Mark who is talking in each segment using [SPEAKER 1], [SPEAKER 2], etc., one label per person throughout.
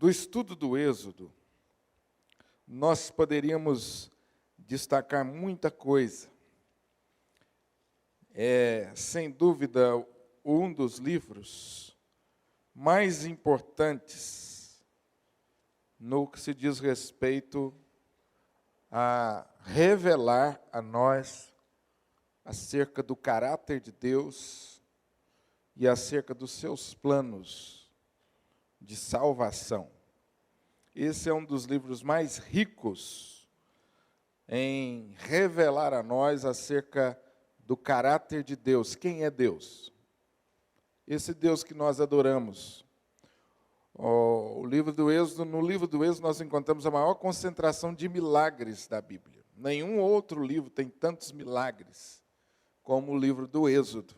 [SPEAKER 1] do estudo do Êxodo, nós poderíamos destacar muita coisa. É, sem dúvida, um dos livros mais importantes no que se diz respeito a revelar a nós acerca do caráter de Deus e acerca dos seus planos de salvação. Esse é um dos livros mais ricos em revelar a nós acerca do caráter de Deus. Quem é Deus? Esse Deus que nós adoramos. No livro do Êxodo nós encontramos a maior concentração de milagres da Bíblia. Nenhum outro livro tem tantos milagres como o livro do Êxodo.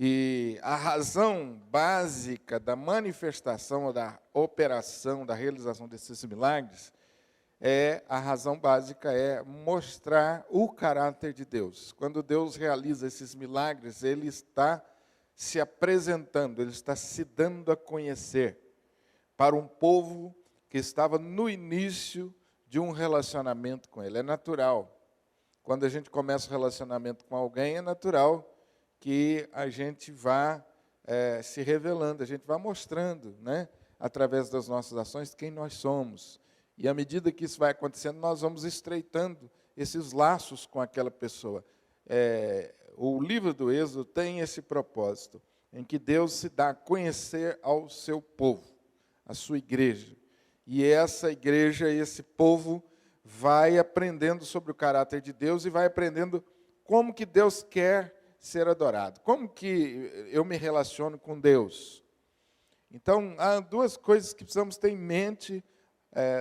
[SPEAKER 1] E a razão básica da manifestação, da operação, da realização desses milagres, a razão básica é mostrar o caráter de Deus. Quando Deus realiza esses milagres, Ele está se apresentando, Ele está se dando a conhecer para um povo que estava no início de um relacionamento com Ele. É natural. Quando a gente começa o relacionamento com alguém, é natural que a gente vá se revelando, a gente vá mostrando, né, através das nossas ações, quem nós somos. E à medida que isso vai acontecendo, nós vamos estreitando esses laços com aquela pessoa. O livro do Êxodo tem esse propósito, em que Deus se dá a conhecer ao seu povo, a sua igreja. E essa igreja, esse povo, vai aprendendo sobre o caráter de Deus e vai aprendendo como que Deus quer ser adorado. Como que eu me relaciono com Deus? Então, há duas coisas que precisamos ter em mente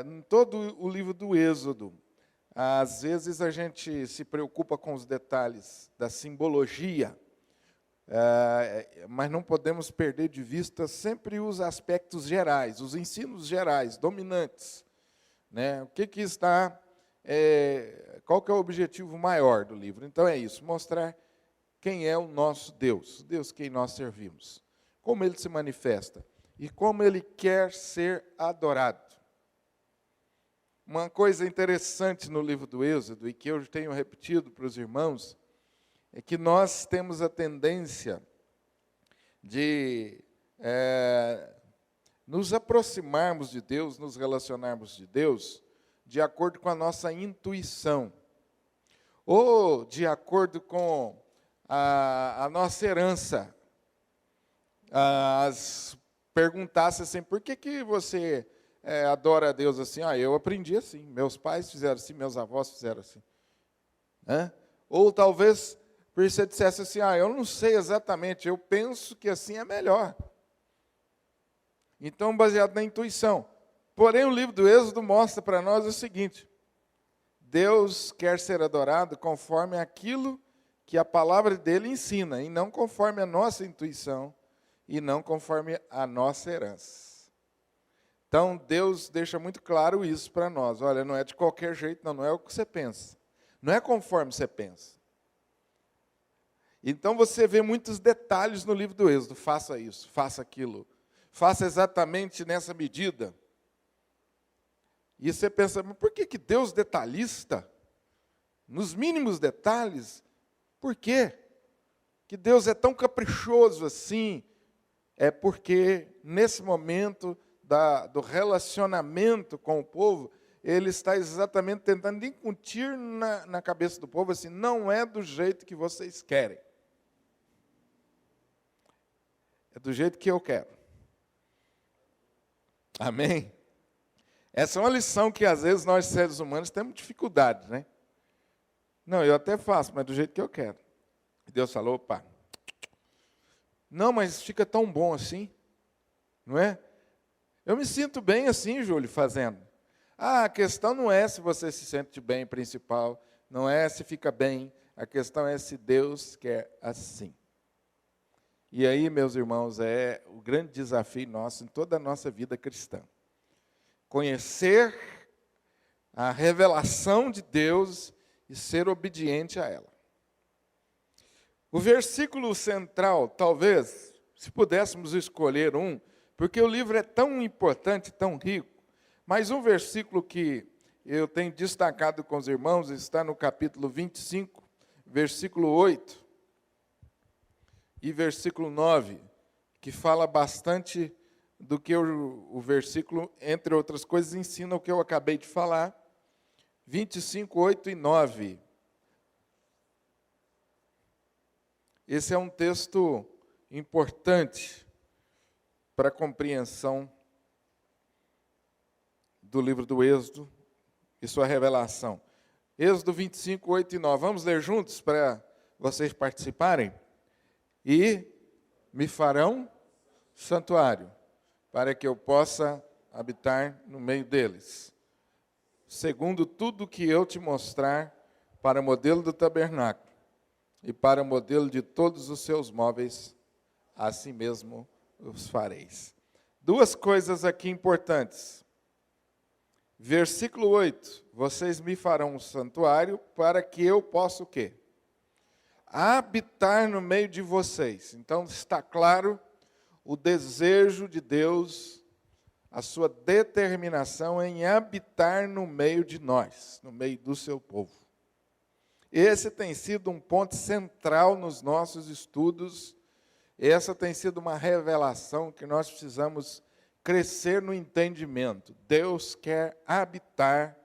[SPEAKER 1] em todo o livro do Êxodo. Às vezes a gente se preocupa com os detalhes da simbologia, mas não podemos perder de vista sempre os aspectos gerais, os ensinos gerais, dominantes. Né? O que está, qual que é o objetivo maior do livro? Então é isso, mostrar quem é o nosso Deus, Deus quem nós servimos, como Ele se manifesta e como Ele quer ser adorado. Uma coisa interessante no livro do Êxodo, e que eu tenho repetido para os irmãos, é que nós temos a tendência de nos aproximarmos de Deus, nos relacionarmos de Deus, de acordo com a nossa intuição, ou de acordo com a nossa herança. Perguntasse assim, por que você adora a Deus assim? Eu aprendi assim, meus pais fizeram assim, meus avós fizeram assim. Ou talvez você dissesse assim, eu não sei exatamente, eu penso que assim é melhor. Então, baseado na intuição. Porém, o livro do Êxodo mostra para nós o seguinte: Deus quer ser adorado conforme aquilo que a palavra dele ensina, e não conforme a nossa intuição, e não conforme a nossa herança. Então, Deus deixa muito claro isso para nós. Olha, não é de qualquer jeito, não é o que você pensa. Não é conforme você pensa. Então, você vê muitos detalhes no livro do Êxodo. Faça isso, faça aquilo. Faça exatamente nessa medida. E você pensa, mas por que Deus detalhista? Nos mínimos detalhes? Por quê? Que Deus é tão caprichoso assim? É porque, nesse momento do relacionamento com o povo, Ele está exatamente tentando incutir na cabeça do povo assim, não é do jeito que vocês querem. É do jeito que eu quero. Amém? Essa é uma lição que, às vezes, nós, seres humanos, temos dificuldade, né? Não, eu até faço, mas do jeito que eu quero. Deus falou, opa, não, mas fica tão bom assim, não é? Eu me sinto bem assim, Júlio, fazendo. A questão não é se você se sente bem, principal, não é se fica bem, a questão é se Deus quer assim. E aí, meus irmãos, é o grande desafio nosso em toda a nossa vida cristã. Conhecer a revelação de Deus e ser obediente a ela. O versículo central, talvez, se pudéssemos escolher um, porque o livro é tão importante, tão rico. Mas um versículo que eu tenho destacado com os irmãos está no capítulo 25, versículo 8 e versículo 9, que fala bastante do que o versículo, entre outras coisas, ensina o que eu acabei de falar. 25, 8 e 9. Esse é um texto importante para a compreensão do livro do Êxodo e sua revelação. Êxodo 25, 8 e 9. Vamos ler juntos para vocês participarem? E me farão santuário, para que eu possa habitar no meio deles, segundo tudo que eu te mostrar, para o modelo do tabernáculo e para o modelo de todos os seus móveis, assim mesmo os fareis. Duas coisas aqui importantes. Versículo 8, vocês me farão um santuário para que eu possa o quê? Habitar no meio de vocês. Então está claro o desejo de Deus, a sua determinação em habitar no meio de nós, no meio do seu povo. Esse tem sido um ponto central nos nossos estudos. Essa tem sido uma revelação que nós precisamos crescer no entendimento. Deus quer habitar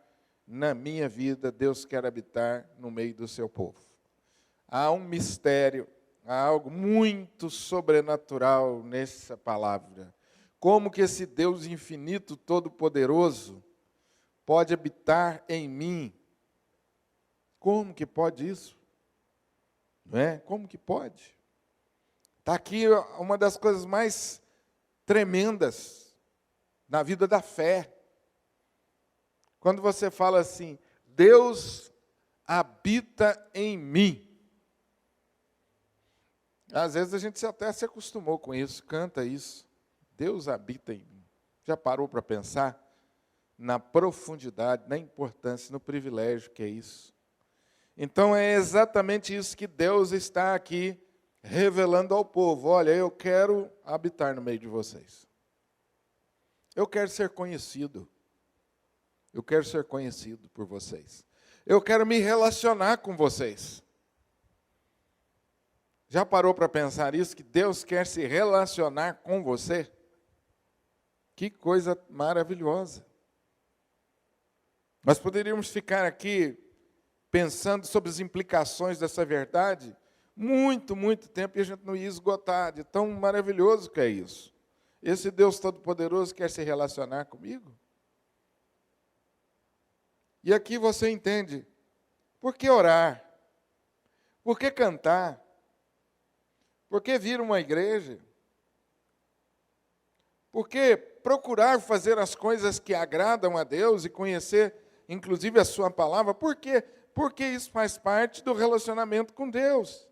[SPEAKER 1] na minha vida, Deus quer habitar no meio do seu povo. Há um mistério, há algo muito sobrenatural nessa palavra. Como que esse Deus infinito, todo-poderoso, pode habitar em mim? Como que pode isso? Não é? Como que pode? Está aqui uma das coisas mais tremendas na vida da fé. Quando você fala assim, Deus habita em mim. Às vezes a gente até se acostumou com isso, canta isso. Deus habita em mim. Já parou para pensar na profundidade, na importância, no privilégio que é isso? Então é exatamente isso que Deus está aqui revelando ao povo. Olha, eu quero habitar no meio de vocês. Eu quero ser conhecido. Eu quero ser conhecido por vocês. Eu quero me relacionar com vocês. Já parou para pensar isso? Que Deus quer se relacionar com você? Que coisa maravilhosa. Nós poderíamos ficar aqui pensando sobre as implicações dessa verdade muito, muito tempo e a gente não ia esgotar de tão maravilhoso que é isso. Esse Deus Todo-Poderoso quer se relacionar comigo? E aqui você entende, por que orar? Por que cantar? Por que vir a uma igreja? Por que procurar fazer as coisas que agradam a Deus e conhecer, inclusive, a sua palavra? Por quê? Porque isso faz parte do relacionamento com Deus.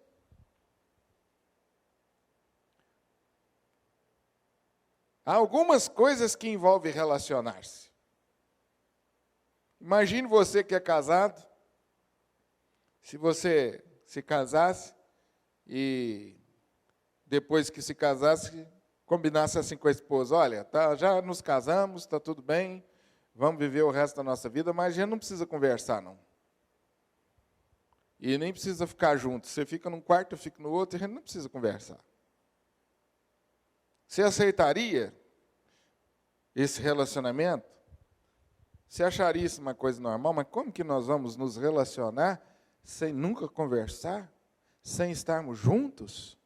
[SPEAKER 1] Há algumas coisas que envolvem relacionar-se. Imagine você que é casado, se você se casasse e depois que se casasse, combinasse assim com a esposa, olha, já nos casamos, está tudo bem, vamos viver o resto da nossa vida, mas a gente não precisa conversar, não. E nem precisa ficar junto. Você fica num quarto, eu fico no outro, e a gente não precisa conversar. Você aceitaria esse relacionamento? Você acharia isso uma coisa normal? Mas como que nós vamos nos relacionar sem nunca conversar? Sem estarmos juntos?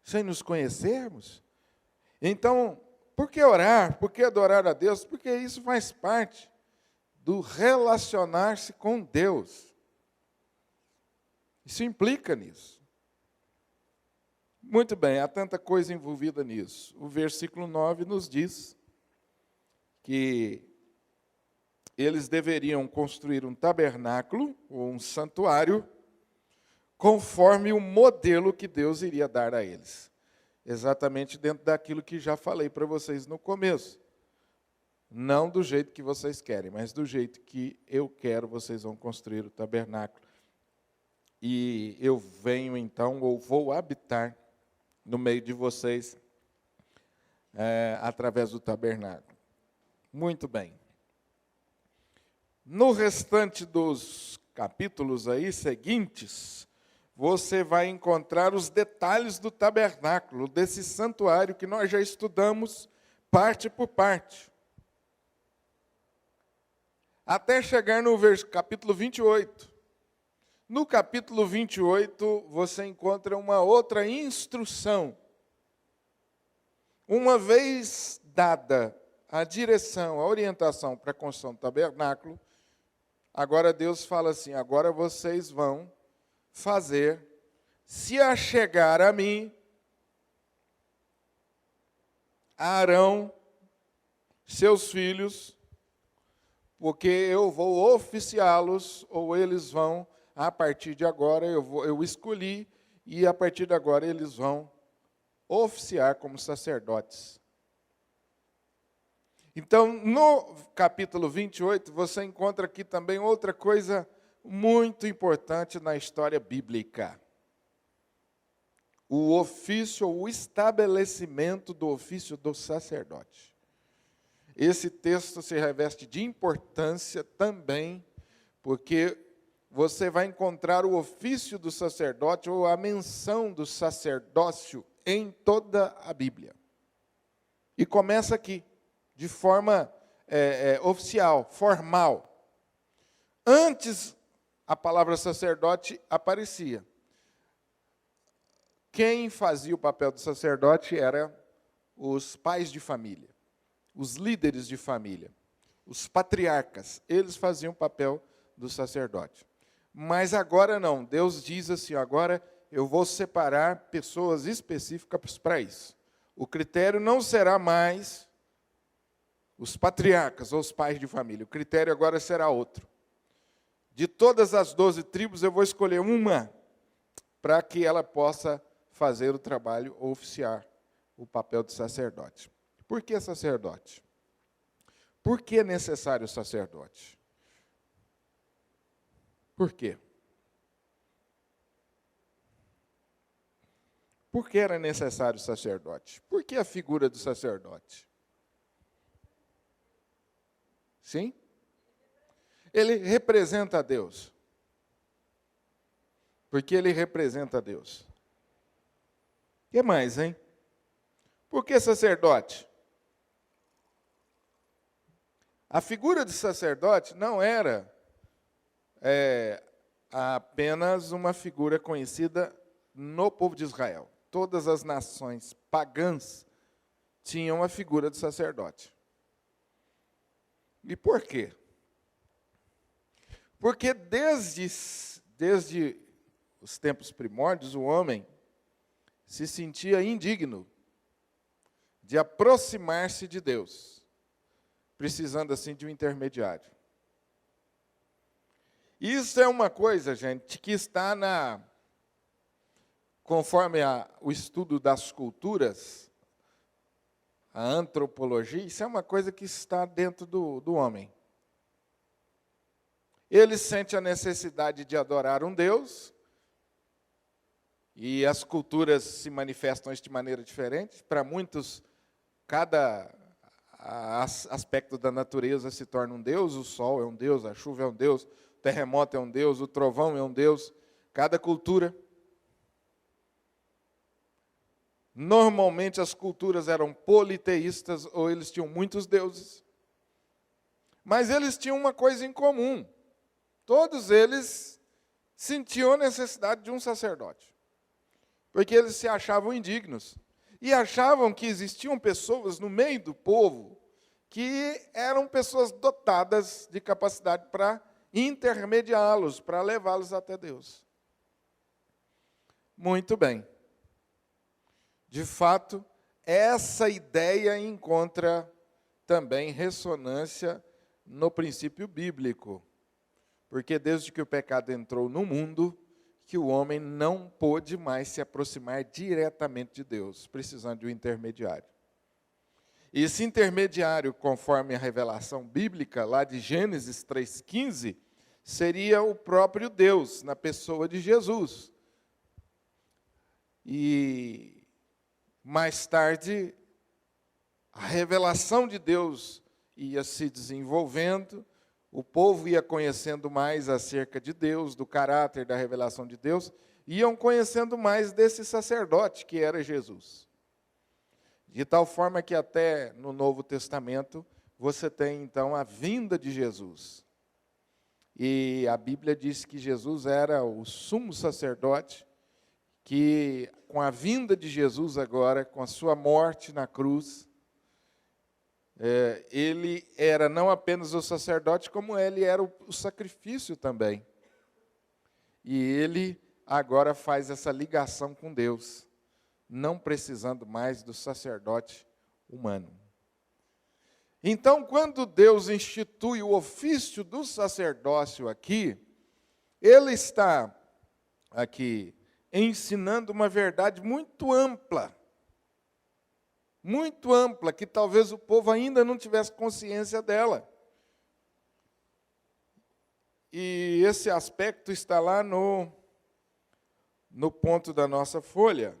[SPEAKER 1] Sem nos conhecermos? Então, por que orar? Por que adorar a Deus? Porque isso faz parte do relacionar-se com Deus. Isso implica nisso. Muito bem, há tanta coisa envolvida nisso. O versículo 9 nos diz que eles deveriam construir um tabernáculo, ou um santuário, conforme o modelo que Deus iria dar a eles. Exatamente dentro daquilo que já falei para vocês no começo. Não do jeito que vocês querem, mas do jeito que eu quero, vocês vão construir o tabernáculo. E eu venho então, ou vou habitar no meio de vocês, através do tabernáculo. Muito bem. No restante dos capítulos aí seguintes, você vai encontrar os detalhes do tabernáculo, desse santuário que nós já estudamos parte por parte. Até chegar no capítulo 28. No capítulo 28, você encontra uma outra instrução. Uma vez dada a direção, a orientação para a construção do tabernáculo, agora Deus fala assim, agora vocês vão fazer, se achegar a mim, Arão, seus filhos, porque eu vou oficiá-los, ou eles vão, a partir de agora, eu escolhi, e a partir de agora eles vão oficiar como sacerdotes. Então, no capítulo 28, você encontra aqui também outra coisa muito importante na história bíblica. O ofício, o estabelecimento do ofício do sacerdote. Esse texto se reveste de importância também, porque você vai encontrar o ofício do sacerdote, ou a menção do sacerdócio, em toda a Bíblia. E começa aqui, de forma oficial, formal. Antes, a palavra sacerdote aparecia. Quem fazia o papel do sacerdote eram os pais de família, os líderes de família, os patriarcas. Eles faziam o papel do sacerdote. Mas agora não. Deus diz assim, agora eu vou separar pessoas específicas para isso. O critério não será mais os patriarcas ou os pais de família. O critério agora será outro. De todas as 12 tribos, eu vou escolher uma para que ela possa fazer o trabalho, oficiar o papel de sacerdote. Por que sacerdote? Por que é necessário o sacerdote? Por quê? Por que era necessário o sacerdote? Por que a figura do sacerdote? Sim? Ele representa a Deus. Porque ele representa a Deus. O que mais, hein? Por que sacerdote? A figura de sacerdote não era apenas uma figura conhecida no povo de Israel. Todas as nações pagãs tinham a figura de sacerdote. E por quê? Porque desde os tempos primórdios, o homem se sentia indigno de aproximar-se de Deus, precisando assim de um intermediário. Isso é uma coisa, gente, que está conforme o estudo das culturas, a antropologia, isso é uma coisa que está dentro do homem. Ele sente a necessidade de adorar um Deus, e as culturas se manifestam de maneira diferente. Para muitos, cada aspecto da natureza se torna um Deus. O sol é um Deus, a chuva é um Deus, o terremoto é um Deus, o trovão é um Deus. Cada cultura. Normalmente as culturas eram politeístas, ou eles tinham muitos deuses. Mas eles tinham uma coisa em comum. Todos eles sentiam a necessidade de um sacerdote. Porque eles se achavam indignos. E achavam que existiam pessoas no meio do povo que eram pessoas dotadas de capacidade para intermediá-los, para levá-los até Deus. Muito bem. De fato, essa ideia encontra também ressonância no princípio bíblico. Porque desde que o pecado entrou no mundo, que o homem não pôde mais se aproximar diretamente de Deus, precisando de um intermediário. E esse intermediário, conforme a revelação bíblica, lá de Gênesis 3,15, seria o próprio Deus, na pessoa de Jesus. E mais tarde, a revelação de Deus ia se desenvolvendo, o povo ia conhecendo mais acerca de Deus, do caráter da revelação de Deus, iam conhecendo mais desse sacerdote que era Jesus. De tal forma que até no Novo Testamento você tem então a vinda de Jesus. E a Bíblia diz que Jesus era o sumo sacerdote, que com a vinda de Jesus agora, com a sua morte na cruz, ele era não apenas o sacerdote, como ele era o sacrifício também. E ele agora faz essa ligação com Deus, não precisando mais do sacerdote humano. Então, quando Deus institui o ofício do sacerdócio aqui, Ele está aqui ensinando uma verdade muito ampla, que talvez o povo ainda não tivesse consciência dela. E esse aspecto está lá no ponto da nossa folha.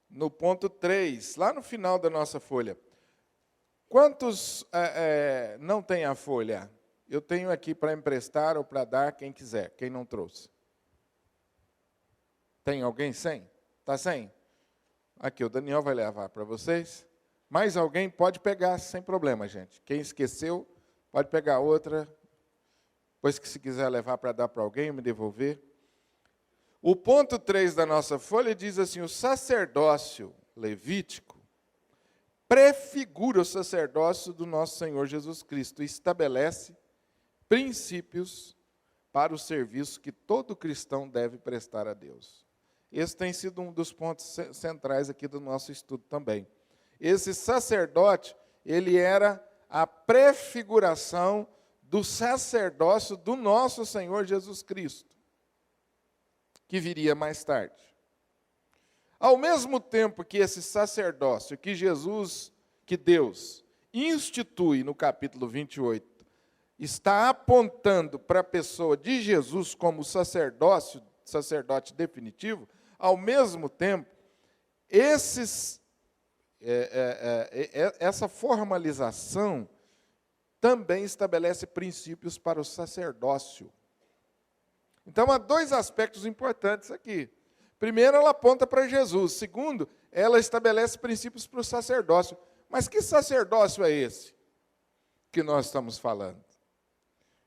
[SPEAKER 1] No ponto 3, lá no final da nossa folha. Quantos não têm a folha? Eu tenho aqui para emprestar ou para dar quem quiser, quem não trouxe. Tem alguém sem? Está sem? Aqui, o Daniel vai levar para vocês. Mais alguém pode pegar sem problema, gente. Quem esqueceu, pode pegar outra. Depois que se quiser levar para dar para alguém, me devolver. O ponto 3 da nossa folha diz assim: o sacerdócio levítico prefigura o sacerdócio do nosso Senhor Jesus Cristo e estabelece princípios para o serviço que todo cristão deve prestar a Deus. Esse tem sido um dos pontos centrais aqui do nosso estudo também. Esse sacerdote, ele era a prefiguração do sacerdócio do nosso Senhor Jesus Cristo, que viria mais tarde. Ao mesmo tempo que esse sacerdócio que Deus institui no capítulo 28, está apontando para a pessoa de Jesus como sacerdote definitivo, ao mesmo tempo, essa formalização também estabelece princípios para o sacerdócio. Então, há dois aspectos importantes aqui. Primeiro, ela aponta para Jesus. Segundo, ela estabelece princípios para o sacerdócio. Mas que sacerdócio é esse que nós estamos falando?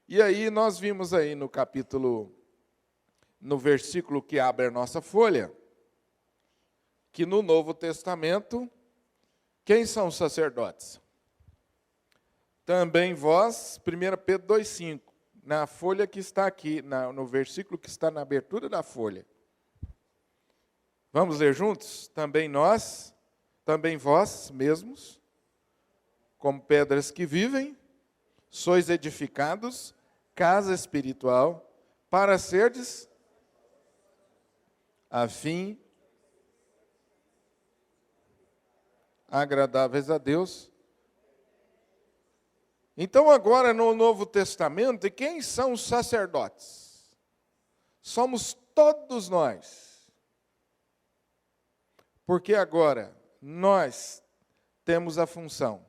[SPEAKER 1] E aí, nós vimos aí no versículo que abre a nossa folha, que no Novo Testamento, quem são os sacerdotes? Também vós, 1 Pedro 2,5. Na folha que está aqui, no versículo que está na abertura da folha. Vamos ler juntos? Também vós mesmos, como pedras que vivem, sois edificados, casa espiritual, para serdes, a fim, agradáveis a Deus. Então, agora no Novo Testamento, e quem são os sacerdotes? Somos todos nós. Porque agora nós temos a função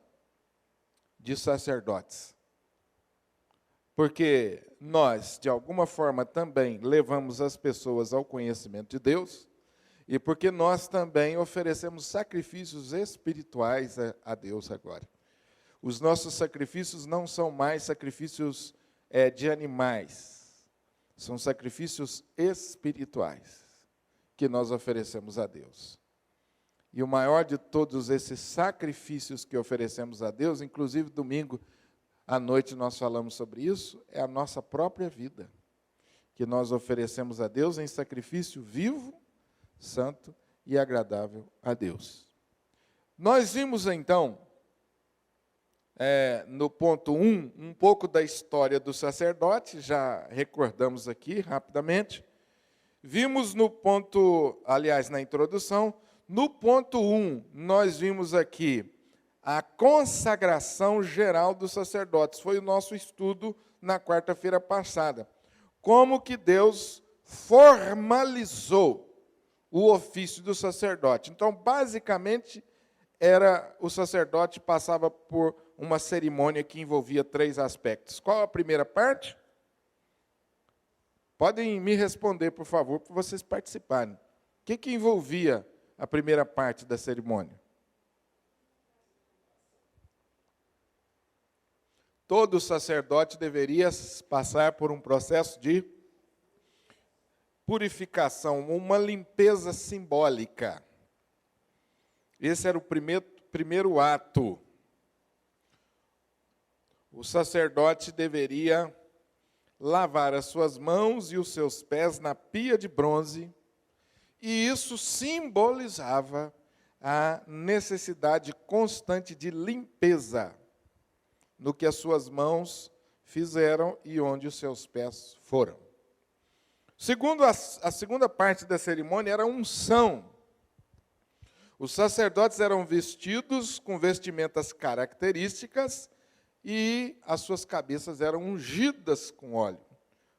[SPEAKER 1] de sacerdotes. Porque nós, de alguma forma, também levamos as pessoas ao conhecimento de Deus, e porque nós também oferecemos sacrifícios espirituais a Deus agora. Os nossos sacrifícios não são mais sacrifícios de animais, são sacrifícios espirituais que nós oferecemos a Deus. E o maior de todos esses sacrifícios que oferecemos a Deus, inclusive domingo à noite nós falamos sobre isso, é a nossa própria vida, que nós oferecemos a Deus em sacrifício vivo, santo e agradável a Deus. Nós vimos então, no ponto 1, um pouco da história do sacerdote, já recordamos aqui rapidamente. Vimos no ponto, aliás, na introdução, no ponto 1, nós vimos aqui a consagração geral dos sacerdotes. Foi o nosso estudo na quarta-feira passada. Como que Deus formalizou o ofício do sacerdote. Então, basicamente, o sacerdote passava por uma cerimônia que envolvia 3 aspectos. Qual a primeira parte? Podem me responder, por favor, para vocês participarem. O que envolvia a primeira parte da cerimônia? Todo sacerdote deveria passar por um processo de purificação, uma limpeza simbólica. Esse era o primeiro ato. O sacerdote deveria lavar as suas mãos e os seus pés na pia de bronze, e isso simbolizava a necessidade constante de limpeza no que as suas mãos fizeram e onde os seus pés foram. Segundo a segunda parte da cerimônia era a unção. Os sacerdotes eram vestidos com vestimentas características e as suas cabeças eram ungidas com óleo.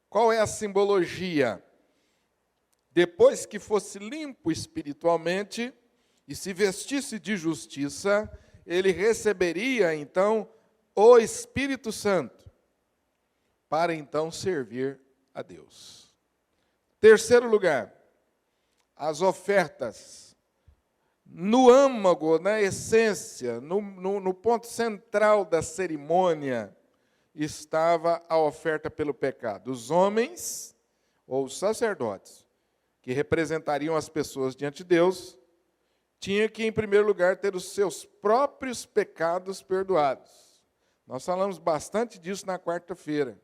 [SPEAKER 1] Qual é a simbologia? Depois que fosse limpo espiritualmente e se vestisse de justiça, ele receberia, então, o Espírito Santo, para então servir a Deus. Terceiro lugar, as ofertas. No âmago, na essência, no ponto central da cerimônia, estava a oferta pelo pecado. Os homens, ou os sacerdotes, que representariam as pessoas diante de Deus, tinham que, em primeiro lugar, ter os seus próprios pecados perdoados. Nós falamos bastante disso na quarta-feira.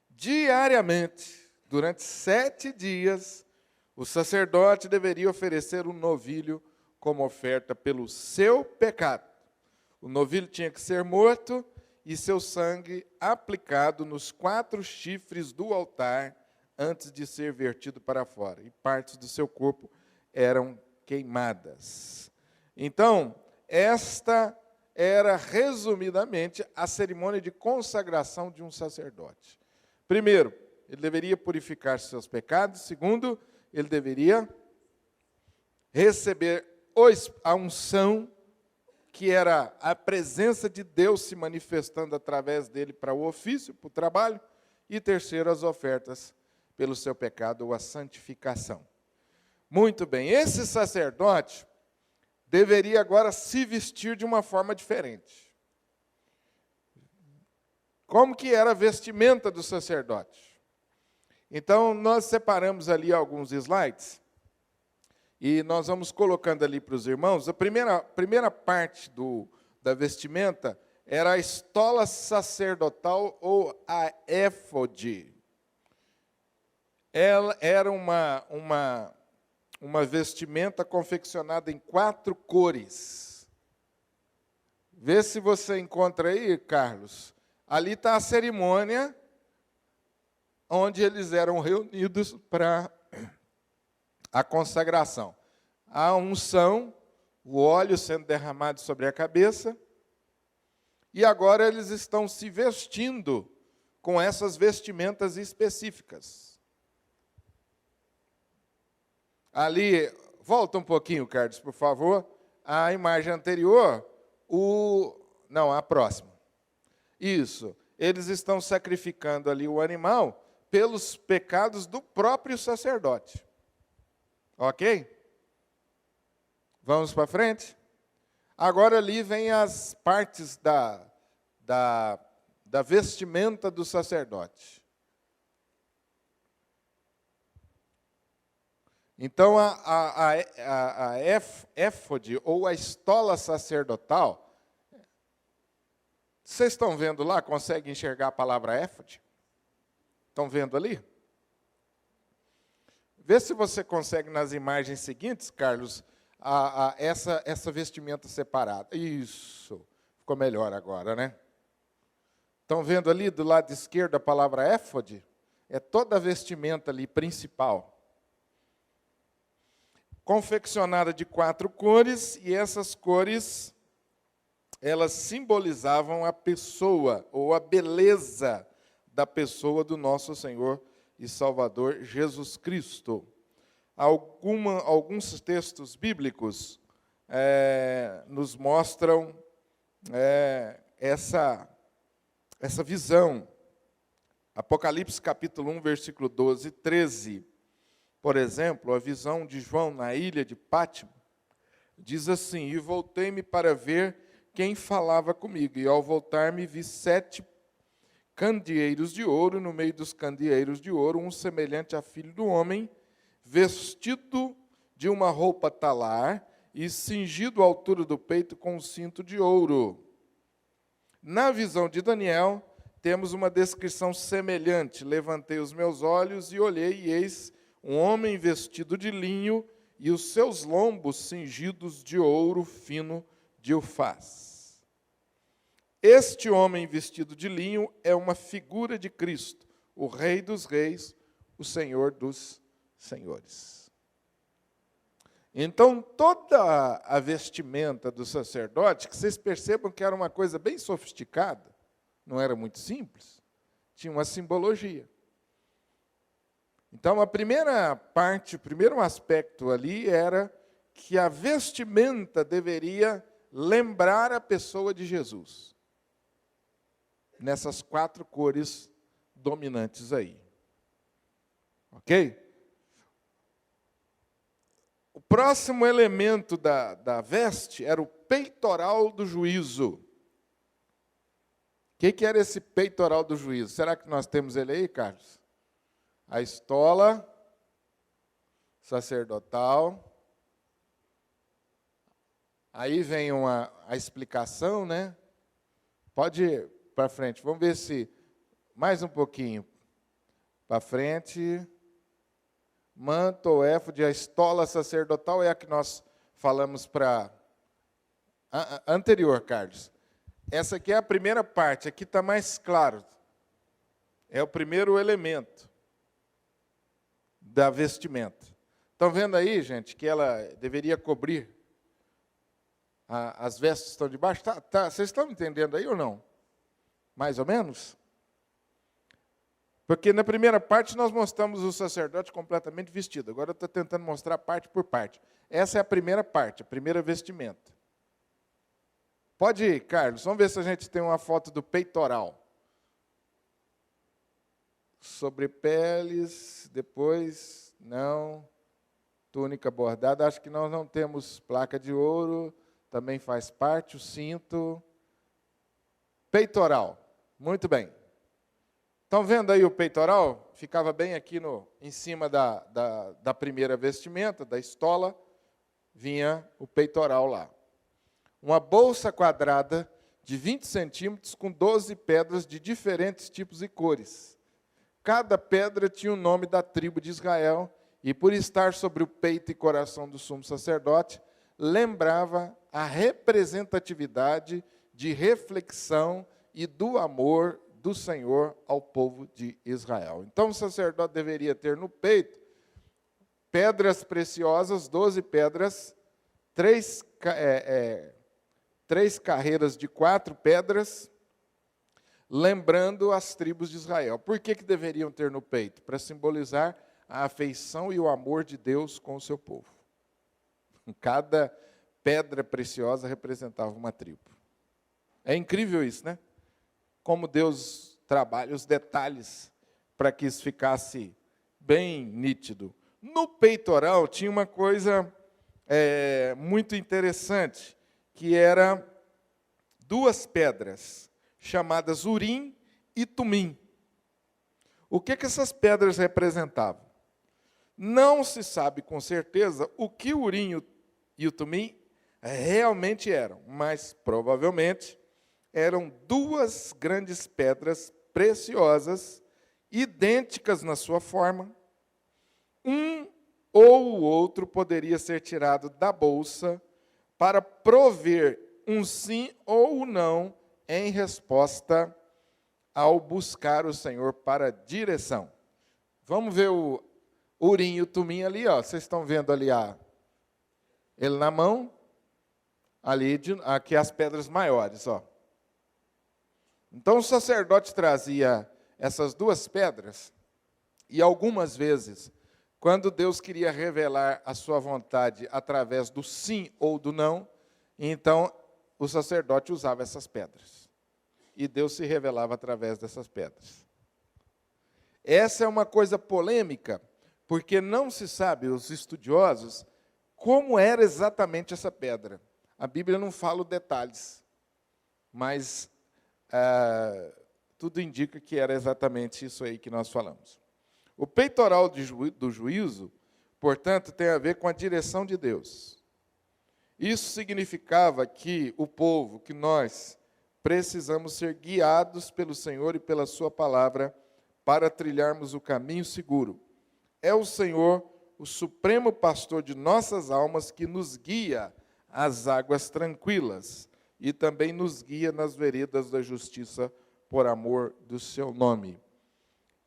[SPEAKER 1] Diariamente, durante 7 dias, o sacerdote deveria oferecer um novilho como oferta pelo seu pecado. O novilho tinha que ser morto e seu sangue aplicado nos 4 chifres do altar antes de ser vertido para fora. E partes do seu corpo eram queimadas. Então, esta era, resumidamente, a cerimônia de consagração de um sacerdote. Primeiro, ele deveria purificar seus pecados. Segundo, ele deveria receber a unção, que era a presença de Deus se manifestando através dele para o ofício, para o trabalho. E terceiro, as ofertas pelo seu pecado ou a santificação. Muito bem, esse sacerdote deveria agora se vestir de uma forma diferente. Como que era a vestimenta do sacerdote? Então, nós separamos ali alguns slides, e nós vamos colocando ali para os irmãos. A primeira parte da vestimenta era a estola sacerdotal ou a éfode. Ela era uma vestimenta confeccionada em 4 cores. Vê se você encontra aí, Carlos. Ali está a cerimônia onde eles eram reunidos para a consagração. A unção, o óleo sendo derramado sobre a cabeça, e agora eles estão se vestindo com essas vestimentas específicas. Ali, volta um pouquinho, Carlos, por favor, a imagem anterior, não, a próxima. Isso, eles estão sacrificando ali o animal pelos pecados do próprio sacerdote. Ok? Vamos para frente? Agora ali vem as partes da vestimenta do sacerdote. Então, a éfode, ou a estola sacerdotal, vocês estão vendo lá? Conseguem enxergar a palavra éfode? Estão vendo ali? Vê se você consegue, nas imagens seguintes, Carlos, essa vestimenta separada. Isso, ficou melhor agora, né? Estão vendo ali, do lado esquerdo, a palavra éfode? É toda a vestimenta ali, principal. Confeccionada de 4 cores, e essas cores, elas simbolizavam a pessoa, ou a beleza da pessoa do nosso Senhor e Salvador Jesus Cristo. alguns textos bíblicos nos mostram essa visão. Apocalipse capítulo 1, versículo 12 e 13, por exemplo, a visão de João na ilha de Pátimo, diz assim: e voltei-me para ver quem falava comigo, e ao voltar-me vi 7 candeeiros de ouro, no meio dos candeeiros de ouro, um semelhante a filho do homem, vestido de uma roupa talar, e cingido à altura do peito com um cinto de ouro. Na visão de Daniel, temos uma descrição semelhante. Levantei os meus olhos e olhei, e eis um homem vestido de linho, e os seus lombos cingidos de ouro fino de ufaz. Este homem vestido de linho é uma figura de Cristo, o Rei dos Reis, o Senhor dos Senhores. Então, toda a vestimenta do sacerdote, que vocês percebam que era uma coisa bem sofisticada, não era muito simples, tinha uma simbologia. Então, a primeira parte, o primeiro aspecto ali era que a vestimenta deveria lembrar a pessoa de Jesus, nessas 4 cores dominantes aí. Ok? O próximo elemento da veste era o peitoral do juízo. O que era esse peitoral do juízo? Será que nós temos ele aí, Carlos? A estola sacerdotal. Aí vem a explicação, né? Pode ir para frente. Vamos ver se mais um pouquinho para frente. Manto ou éfode, a estola sacerdotal é a que nós falamos para anterior, Carlos. Essa aqui é a primeira parte, aqui está mais claro. É o primeiro elemento da vestimenta. Estão vendo aí, gente, que ela deveria cobrir as vestes estão debaixo? Vocês estão entendendo aí ou não? Mais ou menos? Porque na primeira parte nós mostramos o sacerdote completamente vestido. Agora eu estou tentando mostrar parte por parte. Essa é a primeira parte, a primeira vestimenta. Pode ir, Carlos. Vamos ver se a gente tem uma foto do peitoral. Sobre peles, depois, não. Túnica bordada, acho que nós não temos placa de ouro, também faz parte, o cinto. Peitoral, muito bem. Estão vendo aí o peitoral? Ficava bem aqui em cima da primeira vestimenta, da estola, vinha o peitoral lá. Uma bolsa quadrada de 20 centímetros com 12 pedras de diferentes tipos e cores. Cada pedra tinha o nome da tribo de Israel e, por estar sobre o peito e coração do sumo sacerdote, lembrava a representatividade de reflexão e do amor do Senhor ao povo de Israel. Então, o sacerdote deveria ter no peito pedras preciosas, 12 pedras, 3 carreiras de 4 pedras, lembrando as tribos de Israel. Por que deveriam ter no peito? Para simbolizar a afeição e o amor de Deus com o seu povo. Cada pedra preciosa representava uma tribo. É incrível isso, né? Como Deus trabalha os detalhes para que isso ficasse bem nítido. No peitoral tinha uma coisa muito interessante, que era 2 pedras, chamadas Urim e Tumim. O que essas pedras representavam? Não se sabe com certeza o que o Urim e o Tumim realmente eram, mas provavelmente eram 2 grandes pedras preciosas, idênticas na sua forma. Um ou o outro poderia ser tirado da bolsa para prover um sim ou um não em resposta ao buscar o Senhor para direção. Vamos ver o Urim e o Tumim ali, ó. Vocês estão vendo ali ele na mão, ali aqui as pedras maiores, ó. Então o sacerdote trazia essas 2 pedras e algumas vezes Quando Deus queria revelar a sua vontade através do sim ou do não, então o sacerdote usava essas pedras. E Deus se revelava através dessas pedras. Essa é uma coisa polêmica, porque não se sabe, os estudiosos, como era exatamente essa pedra. A Bíblia não fala os detalhes, mas tudo indica que era exatamente isso aí que nós falamos. O peitoral do juízo, portanto, tem a ver com a direção de Deus. Isso significava que o povo, que nós, precisamos ser guiados pelo Senhor e pela sua palavra para trilharmos o caminho seguro. É o Senhor, o supremo pastor de nossas almas, que nos guia às águas tranquilas e também nos guia nas veredas da justiça por amor do seu nome.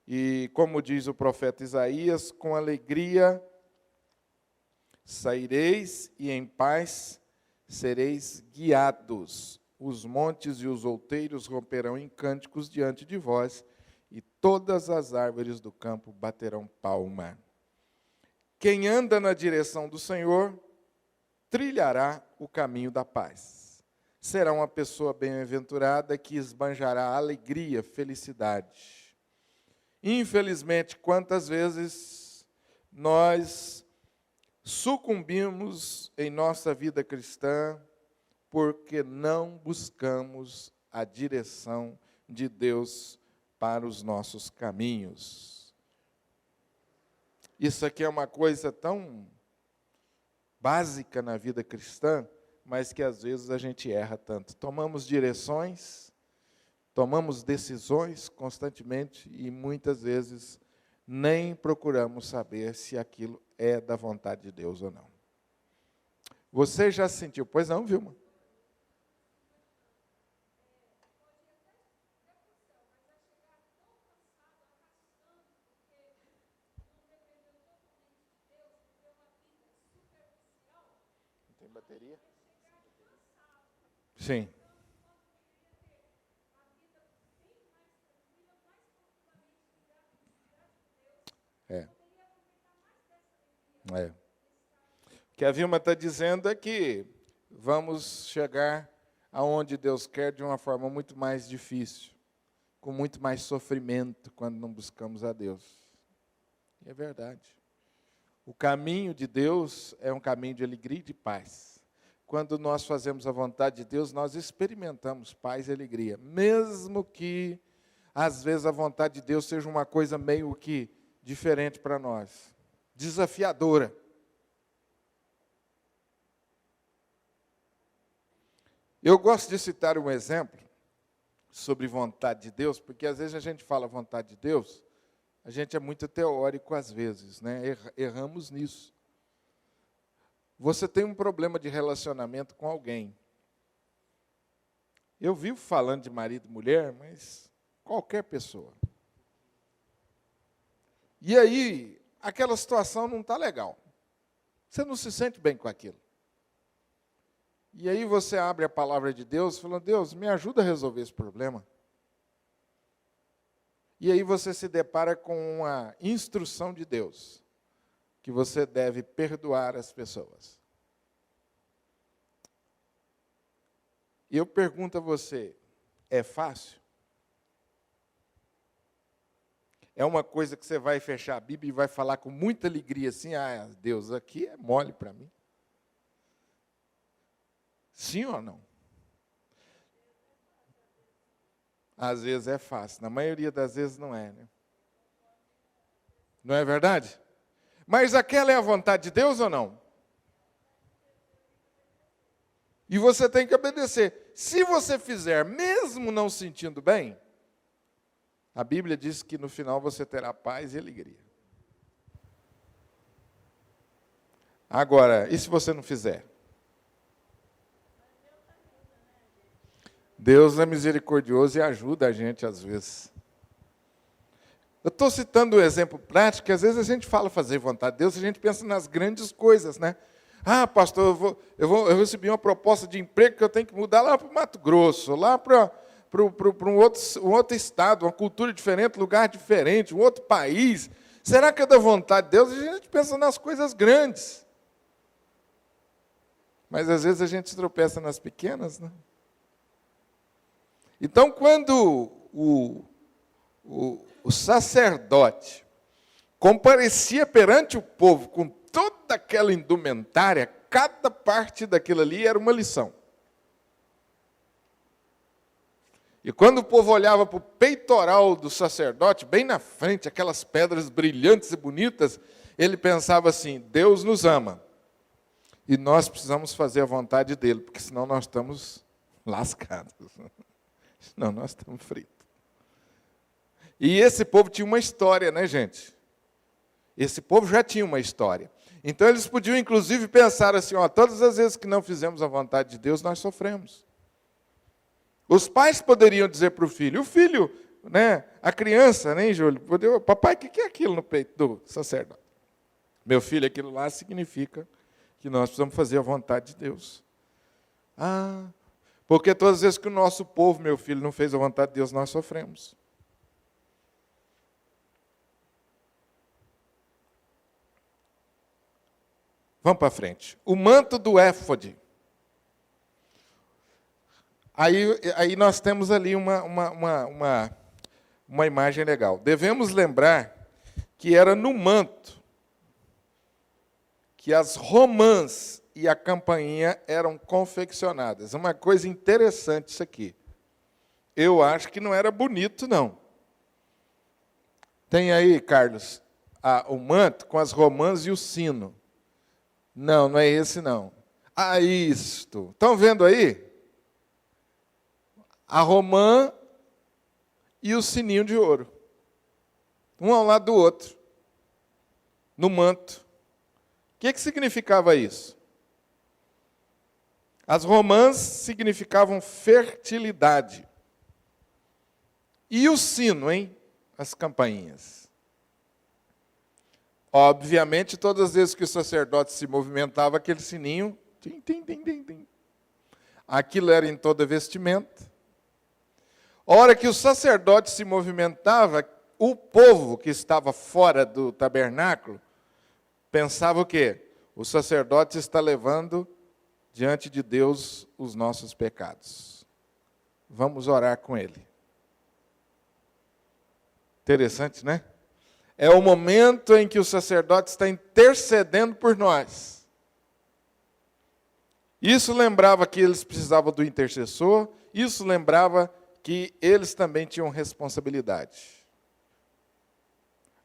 [SPEAKER 1] E como diz o profeta Isaías, com alegria saireis e em paz sereis guiados. Os montes e os outeiros romperão em cânticos diante de vós, e todas as árvores do campo baterão palma. Quem anda na direção do Senhor, trilhará o caminho da paz. Será uma pessoa bem-aventurada que esbanjará alegria, felicidade. Infelizmente, quantas vezes nós sucumbimos em nossa vida cristã porque não buscamos a direção de Deus para os nossos caminhos. Isso aqui é uma coisa tão básica na vida cristã, mas que às vezes a gente erra tanto. Tomamos direções, tomamos decisões constantemente e muitas vezes nem procuramos saber se aquilo é da vontade de Deus ou não. Você já sentiu? Pois não, Vilma? Tem bateria? Sim. O que a Vilma está dizendo é que vamos chegar aonde Deus quer de uma forma muito mais difícil, com muito mais sofrimento quando não buscamos a Deus. E é verdade. O caminho de Deus é um caminho de alegria e de paz. Quando nós fazemos a vontade de Deus, nós experimentamos paz e alegria, mesmo que às vezes a vontade de Deus seja uma coisa meio que diferente para nós, desafiadora. Eu gosto de citar um exemplo sobre vontade de Deus, porque às vezes a gente fala vontade de Deus, a gente é muito teórico às vezes, né? Erramos nisso. Você tem um problema de relacionamento com alguém. Eu vivo falando de marido e mulher, mas qualquer pessoa. E aí, aquela situação não está legal. Você não se sente bem com aquilo. E aí você abre a palavra de Deus, falando, Deus, me ajuda a resolver esse problema. E aí você se depara com uma instrução de Deus, que você deve perdoar as pessoas. E eu pergunto a você, é fácil? É uma coisa que você vai fechar a Bíblia e vai falar com muita alegria assim, Deus, aqui é mole para mim. Sim ou não? Às vezes é fácil, na maioria das vezes não é, né? Não é verdade? Mas aquela é a vontade de Deus ou não? E você tem que obedecer. Se você fizer, mesmo não sentindo bem, a Bíblia diz que no final você terá paz e alegria. Agora, e se você não fizer? Deus é misericordioso e ajuda a gente às vezes. Eu estou citando um exemplo prático, que às vezes a gente fala fazer vontade de Deus, a gente pensa nas grandes coisas, né? Pastor, eu recebi uma proposta de emprego que eu tenho que mudar lá para o Mato Grosso, lá para um outro estado, uma cultura diferente, lugar diferente, um outro país. Será que é da vontade de Deus? A gente pensa nas coisas grandes. Mas às vezes a gente tropeça nas pequenas, né? Então, quando o sacerdote comparecia perante o povo com toda aquela indumentária, cada parte daquilo ali era uma lição. E quando o povo olhava para o peitoral do sacerdote, bem na frente, aquelas pedras brilhantes e bonitas, ele pensava assim: Deus nos ama. E nós precisamos fazer a vontade dele, porque senão nós estamos lascados. Senão nós estamos fritos. E esse povo tinha uma história, né, gente? Esse povo já tinha uma história. Então eles podiam, inclusive, pensar assim: ó, todas as vezes que não fizemos a vontade de Deus, nós sofremos. Os pais poderiam dizer para o filho, né, a criança, né, Júlio? Papai, o que é aquilo no peito do sacerdote? Meu filho, aquilo lá significa que nós precisamos fazer a vontade de Deus. Ah, porque todas as vezes que o nosso povo, meu filho, não fez a vontade de Deus, nós sofremos. Vamos para frente. O manto do éfode. Aí nós temos ali uma imagem legal. Devemos lembrar que era no manto que as romãs e a campainha eram confeccionadas. Uma coisa interessante isso aqui. Eu acho que não era bonito, não. Tem aí, Carlos, o manto com as romãs e o sino. Não, não é esse, não. Ah, isto. Estão vendo aí? A romã e o sininho de ouro. Um ao lado do outro. No manto. O que significava isso? As romãs significavam fertilidade. E o sino, hein? As campainhas. Obviamente, todas as vezes que o sacerdote se movimentava, aquele sininho, tim, tim, tim, tim, tim. Aquilo era em toda vestimenta. A hora que o sacerdote se movimentava, o povo que estava fora do tabernáculo pensava o quê? O sacerdote está levando diante de Deus os nossos pecados. Vamos orar com ele. Interessante, né? É o momento em que o sacerdote está intercedendo por nós. Isso lembrava que eles precisavam do intercessor, isso lembrava que eles também tinham responsabilidade.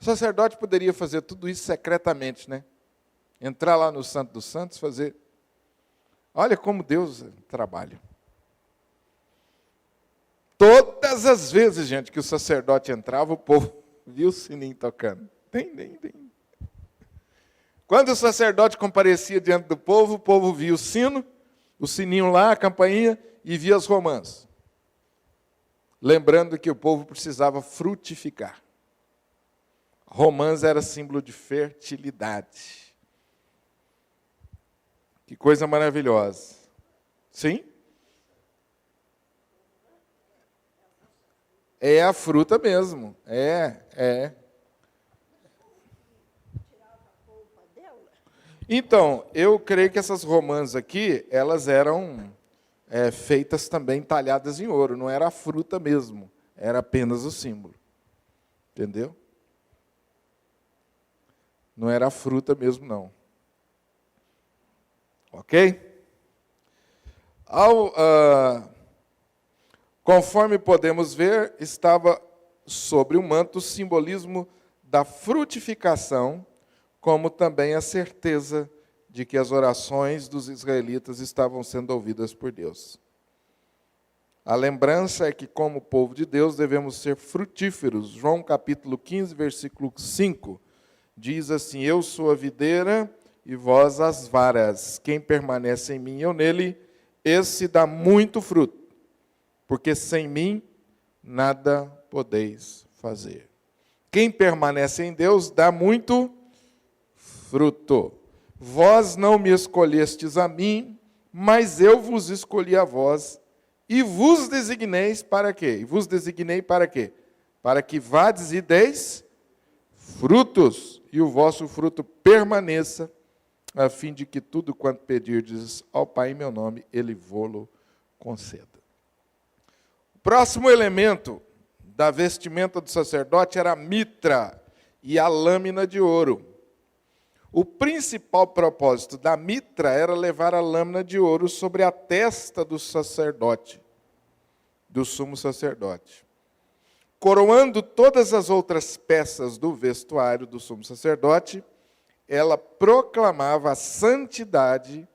[SPEAKER 1] O sacerdote poderia fazer tudo isso secretamente, né? Entrar lá no Santo dos Santos, fazer... Olha como Deus trabalha. Todas as vezes, gente, que o sacerdote entrava, o povo via o sininho tocando. Tem. Quando o sacerdote comparecia diante do povo, o povo via o sino, o sininho lá, a campainha, e via as romãs. Lembrando que o povo precisava frutificar. Romãs era símbolo de fertilidade. Que coisa maravilhosa. Sim? É a fruta mesmo. É. Então, eu creio que essas romãs aqui, elas eram feitas também talhadas em ouro. Não era a fruta mesmo. Era apenas o símbolo. Entendeu? Não era a fruta mesmo, não. Ok? Conforme podemos ver, estava sobre o manto o simbolismo da frutificação, como também a certeza de que as orações dos israelitas estavam sendo ouvidas por Deus. A lembrança é que, como povo de Deus, devemos ser frutíferos. João capítulo 15, versículo 5, diz assim: Eu sou a videira e vós as varas. Quem permanece em mim e eu nele, esse dá muito fruto, porque sem mim nada podeis fazer. Quem permanece em Deus dá muito fruto. Vós não me escolhestes a mim, mas eu vos escolhi a vós, e vos designeis para quê? E vos designei para quê? Para que vades e deis frutos, e o vosso fruto permaneça, a fim de que tudo quanto pedirdes ao Pai em meu nome, Ele vô-lo conceda. O próximo elemento da vestimenta do sacerdote era a mitra e a lâmina de ouro. O principal propósito da mitra era levar a lâmina de ouro sobre a testa do sacerdote, do sumo sacerdote. Coroando todas as outras peças do vestuário do sumo sacerdote, ela proclamava a santidade,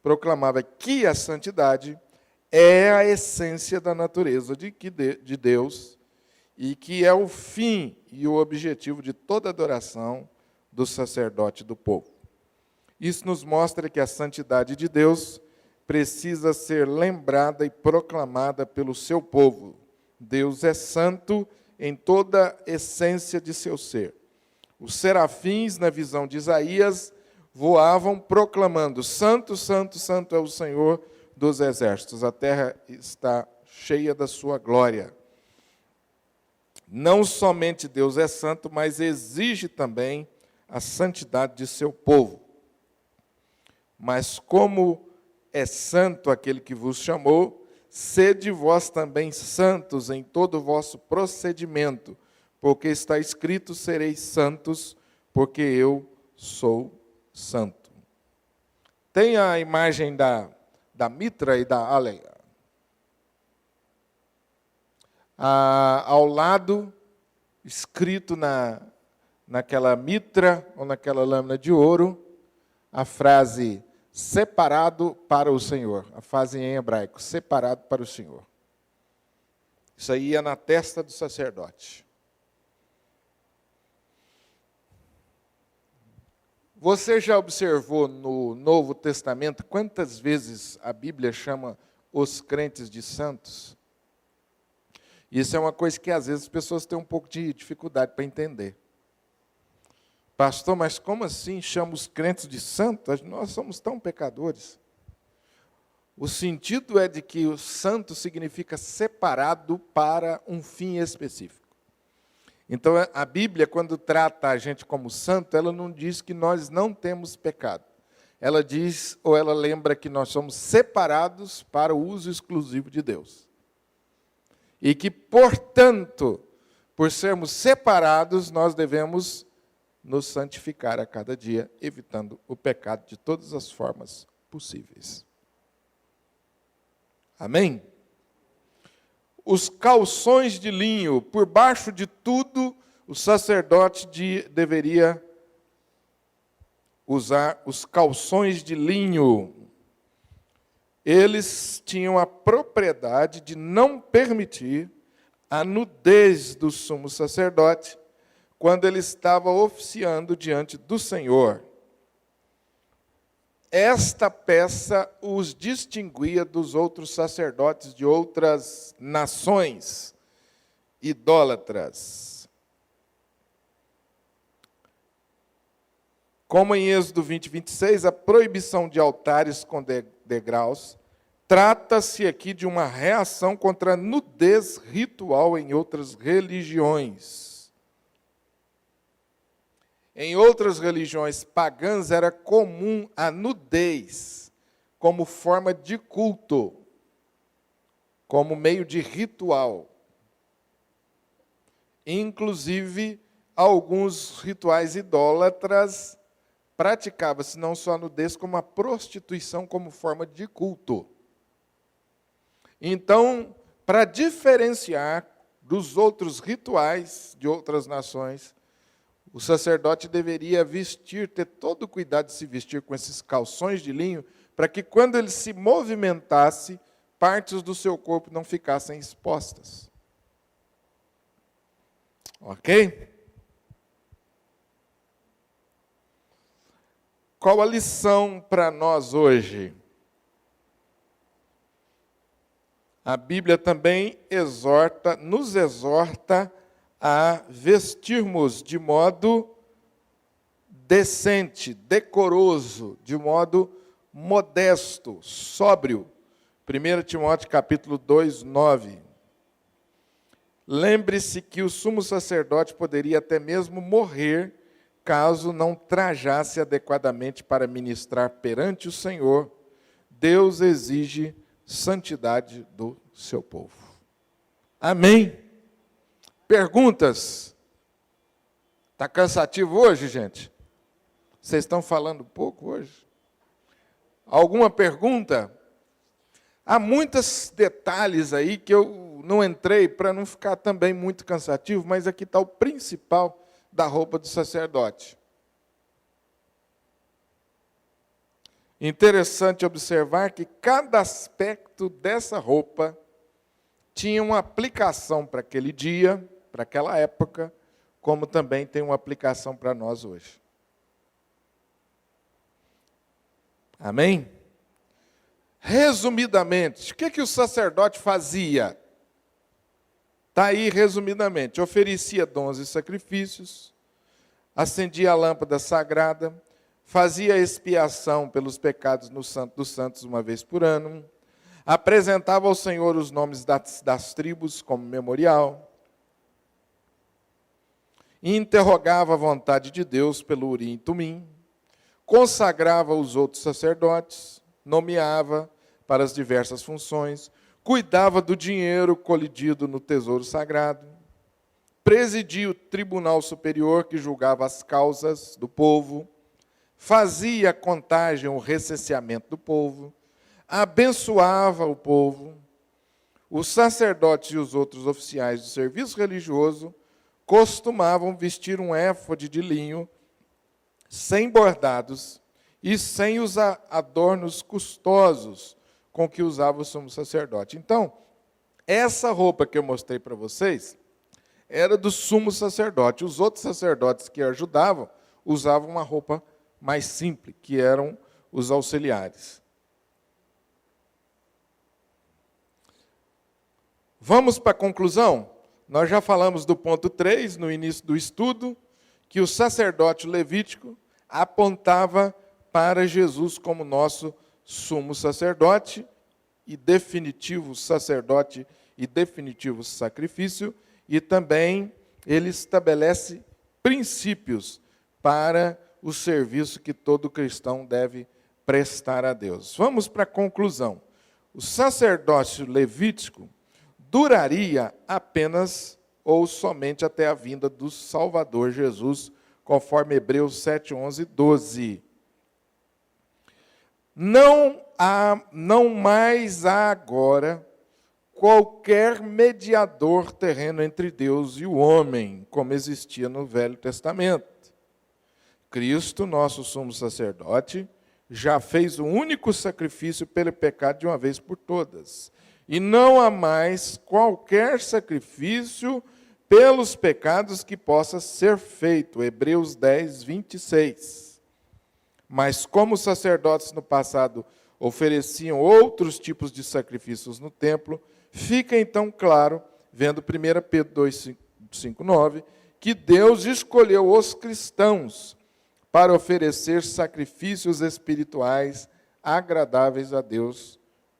[SPEAKER 1] proclamava que a santidade é a essência da natureza de Deus e que é o fim e o objetivo de toda adoração do sacerdote do povo. Isso nos mostra que a santidade de Deus precisa ser lembrada e proclamada pelo seu povo. Deus é santo em toda a essência de seu ser. Os serafins, na visão de Isaías, voavam proclamando: Santo, Santo, Santo é o Senhor dos exércitos. A terra está cheia da sua glória. Não somente Deus é santo, mas exige também a santidade de seu povo. Mas como é santo aquele que vos chamou, sede vós também santos em todo o vosso procedimento, porque está escrito: sereis santos, porque eu sou santo. Tem a imagem da mitra e da aleia. Ao lado, escrito naquela mitra ou naquela lâmina de ouro, a frase separado para o Senhor. A frase em hebraico, separado para o Senhor. Isso aí ia na testa do sacerdote. Você já observou no Novo Testamento quantas vezes a Bíblia chama os crentes de santos? Isso é uma coisa que às vezes as pessoas têm um pouco de dificuldade para entender. Pastor, mas como assim chama os crentes de santos? Nós somos tão pecadores. O sentido é de que o santo significa separado para um fim específico. Então, a Bíblia, quando trata a gente como santo, ela não diz que nós não temos pecado. Ela diz, ou ela lembra que nós somos separados para o uso exclusivo de Deus. E que, portanto, por sermos separados, nós devemos nos santificar a cada dia, evitando o pecado de todas as formas possíveis. Amém? Os calções de linho, por baixo de tudo, o sacerdote deveria usar os calções de linho. Eles tinham a propriedade de não permitir a nudez do sumo sacerdote quando ele estava oficiando diante do Senhor. Esta peça os distinguia dos outros sacerdotes de outras nações idólatras. Como em Êxodo 20, 26, a proibição de altares com degraus, trata-se aqui de uma reação contra a nudez ritual em outras religiões. Em outras religiões pagãs era comum a nudez como forma de culto, como meio de ritual. Inclusive, alguns rituais idólatras praticava-se não só a nudez, como a prostituição como forma de culto. Então, para diferenciar dos outros rituais de outras nações, o sacerdote deveria ter todo o cuidado de se vestir com esses calções de linho, para que quando ele se movimentasse, partes do seu corpo não ficassem expostas. Ok? Qual a lição para nós hoje? A Bíblia também nos exorta a vestirmos de modo decente, decoroso, de modo modesto, sóbrio. 1 Timóteo capítulo 2, 9. lembre-se que o sumo sacerdote poderia até mesmo morrer caso não trajasse adequadamente para ministrar perante o Senhor. Deus exige santidade do seu povo. Amém? Perguntas? Está cansativo hoje, gente? Vocês estão falando pouco hoje? Alguma pergunta? Há muitos detalhes aí que eu não entrei para não ficar também muito cansativo, mas aqui está o principal da roupa do sacerdote. Interessante observar que cada aspecto dessa roupa tinha uma aplicação para aquele dia, para aquela época, como também tem uma aplicação para nós hoje. Amém? Resumidamente, o que o sacerdote fazia? Está aí resumidamente. Oferecia dons e sacrifícios, acendia a lâmpada sagrada, fazia expiação pelos pecados no Santo dos Santos uma vez por ano, apresentava ao Senhor os nomes das tribos como memorial, e interrogava a vontade de Deus pelo Urim e Tumim, consagrava os outros sacerdotes, nomeava para as diversas funções, cuidava do dinheiro colidido no tesouro sagrado, presidia o tribunal superior que julgava as causas do povo, fazia a contagem, o recenseamento do povo, abençoava o povo. Os sacerdotes e os outros oficiais do serviço religioso costumavam vestir um éfode de linho, sem bordados e sem os adornos custosos com que usava o sumo sacerdote. Então, essa roupa que eu mostrei para vocês era do sumo sacerdote. Os outros sacerdotes que ajudavam usavam uma roupa mais simples, que eram os auxiliares. Vamos para a conclusão? Nós já falamos do ponto 3, no início do estudo, que o sacerdote levítico apontava para Jesus como nosso sumo sacerdote e definitivo sacerdote e definitivo sacrifício, e também ele estabelece princípios para o serviço que todo cristão deve prestar a Deus. Vamos para a conclusão. O sacerdócio levítico duraria apenas ou somente até a vinda do Salvador Jesus, conforme Hebreus 7, 11 e 12. Não mais há agora qualquer mediador terreno entre Deus e o homem, como existia no Velho Testamento. Cristo, nosso sumo sacerdote, já fez o único sacrifício pelo pecado de uma vez por todas. E não há mais qualquer sacrifício pelos pecados que possa ser feito. Hebreus 10, 26. Mas como os sacerdotes no passado ofereciam outros tipos de sacrifícios no templo, fica então claro, vendo 1 Pedro 2, 5, 9, que Deus escolheu os cristãos para oferecer sacrifícios espirituais agradáveis a Deus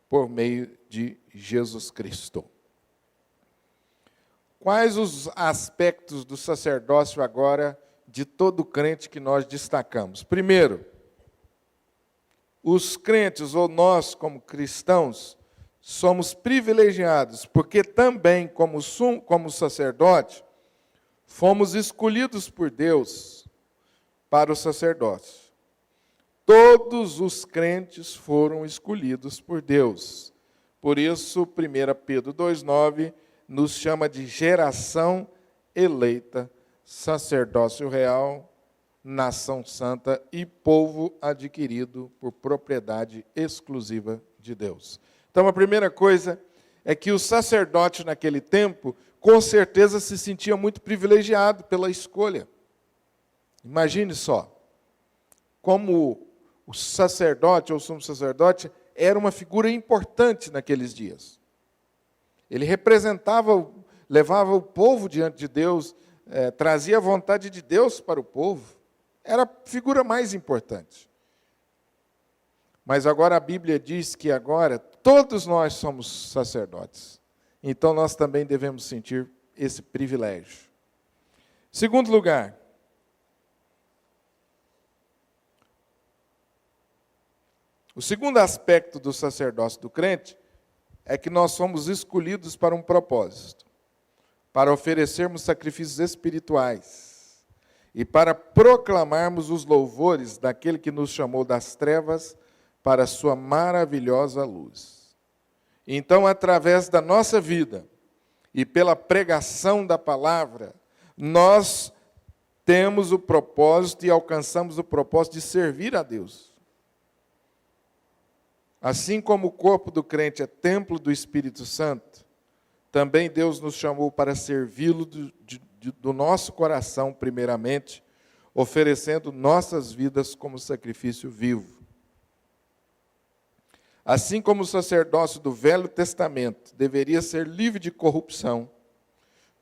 [SPEAKER 1] por meio de Jesus Cristo. Quais os aspectos do sacerdócio agora de todo crente que nós destacamos? Primeiro, os crentes, ou nós como cristãos, somos privilegiados, porque também, como sacerdote, fomos escolhidos por Deus para o sacerdócio. Todos os crentes foram escolhidos por Deus. Por isso, 1 Pedro 2,9 nos chama de geração eleita, sacerdócio real, nação santa e povo adquirido por propriedade exclusiva de Deus. Então, a primeira coisa é que o sacerdote naquele tempo, com certeza, se sentia muito privilegiado pela escolha. Imagine só, como o sacerdote ou o sumo sacerdote era uma figura importante naqueles dias. Ele representava, levava o povo diante de Deus, trazia a vontade de Deus para o povo. Era a figura mais importante. Mas agora a Bíblia diz que agora todos nós somos sacerdotes. Então nós também devemos sentir esse privilégio. Segundo lugar, o segundo aspecto do sacerdócio do crente é que nós somos escolhidos para um propósito, para oferecermos sacrifícios espirituais e para proclamarmos os louvores daquele que nos chamou das trevas para a sua maravilhosa luz. Então, através da nossa vida e pela pregação da palavra, nós temos o propósito e alcançamos o propósito de servir a Deus. Assim como o corpo do crente é templo do Espírito Santo, também Deus nos chamou para servi-lo do nosso coração, primeiramente, oferecendo nossas vidas como sacrifício vivo. Assim como o sacerdócio do Velho Testamento deveria ser livre de corrupção,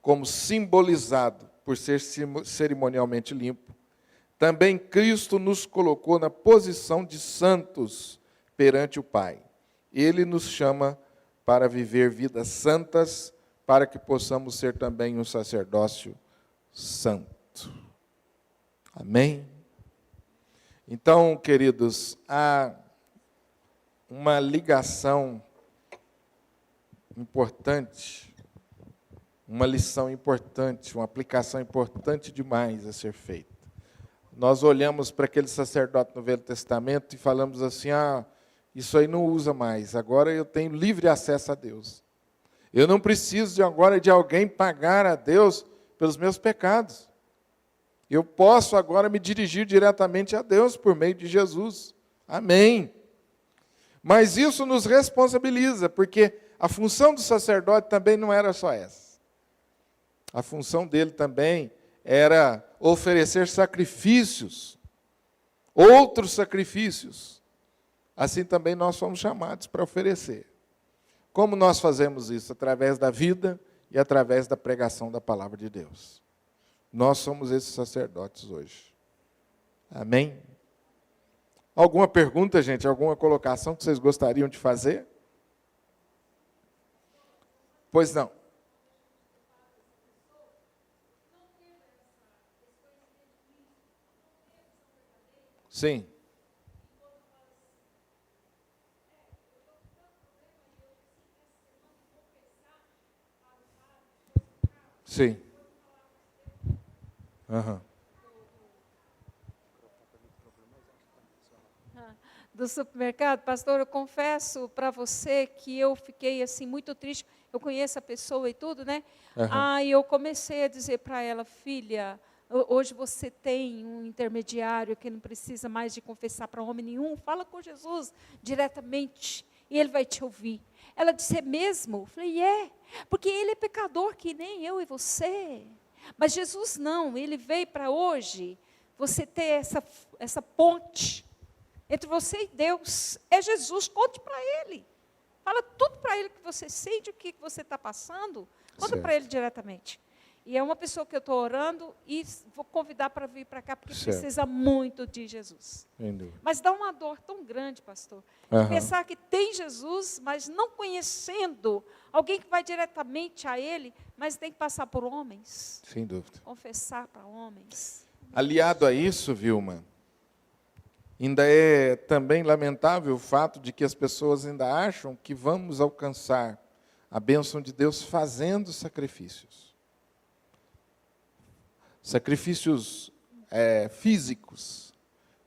[SPEAKER 1] como simbolizado por ser cerimonialmente limpo, também Cristo nos colocou na posição de santos perante o Pai. Ele nos chama para viver vidas santas, para que possamos ser também um sacerdócio santo. Amém? Então, queridos, há uma ligação importante, uma lição importante, uma aplicação importante demais a ser feita. Nós olhamos para aquele sacerdote no Velho Testamento e falamos assim, isso aí não usa mais, agora eu tenho livre acesso a Deus. Eu não preciso agora de alguém pagar a Deus pelos meus pecados. Eu posso agora me dirigir diretamente a Deus por meio de Jesus. Amém. Mas isso nos responsabiliza, porque a função do sacerdote também não era só essa. A função dele também era oferecer sacrifícios, outros sacrifícios. Assim também nós fomos chamados para oferecer. Como nós fazemos isso? Através da vida e através da pregação da palavra de Deus. Nós somos esses sacerdotes hoje. Amém? Alguma pergunta, gente? Alguma colocação que vocês gostariam de fazer? Pois não. Sim. Sim. Uhum.
[SPEAKER 2] Do supermercado, pastor, eu confesso para você que eu fiquei assim muito triste. Eu conheço a pessoa e tudo, né? Aí eu comecei a dizer para ela, filha, hoje você tem um intermediário que não precisa mais de confessar para homem nenhum. Fala com Jesus diretamente e ele vai te ouvir. Ela disse, é mesmo? Eu falei, porque ele é pecador que nem eu e você. Mas Jesus não, ele veio para hoje você ter essa ponte entre você e Deus. É Jesus, conte para ele. Fala tudo para ele que você sente, o que você está passando. Conta para ele diretamente. E é uma pessoa que eu estou orando e vou convidar para vir para cá, porque precisa muito de Jesus. Mas dá uma dor tão grande, pastor, de pensar que tem Jesus, mas não conhecendo alguém que vai diretamente a ele, mas tem que passar por homens.
[SPEAKER 1] Sem dúvida.
[SPEAKER 2] Confessar para homens.
[SPEAKER 1] Aliado a isso, Vilma, ainda é também lamentável o fato de que as pessoas ainda acham que vamos alcançar a bênção de Deus fazendo sacrifícios. Sacrifícios físicos.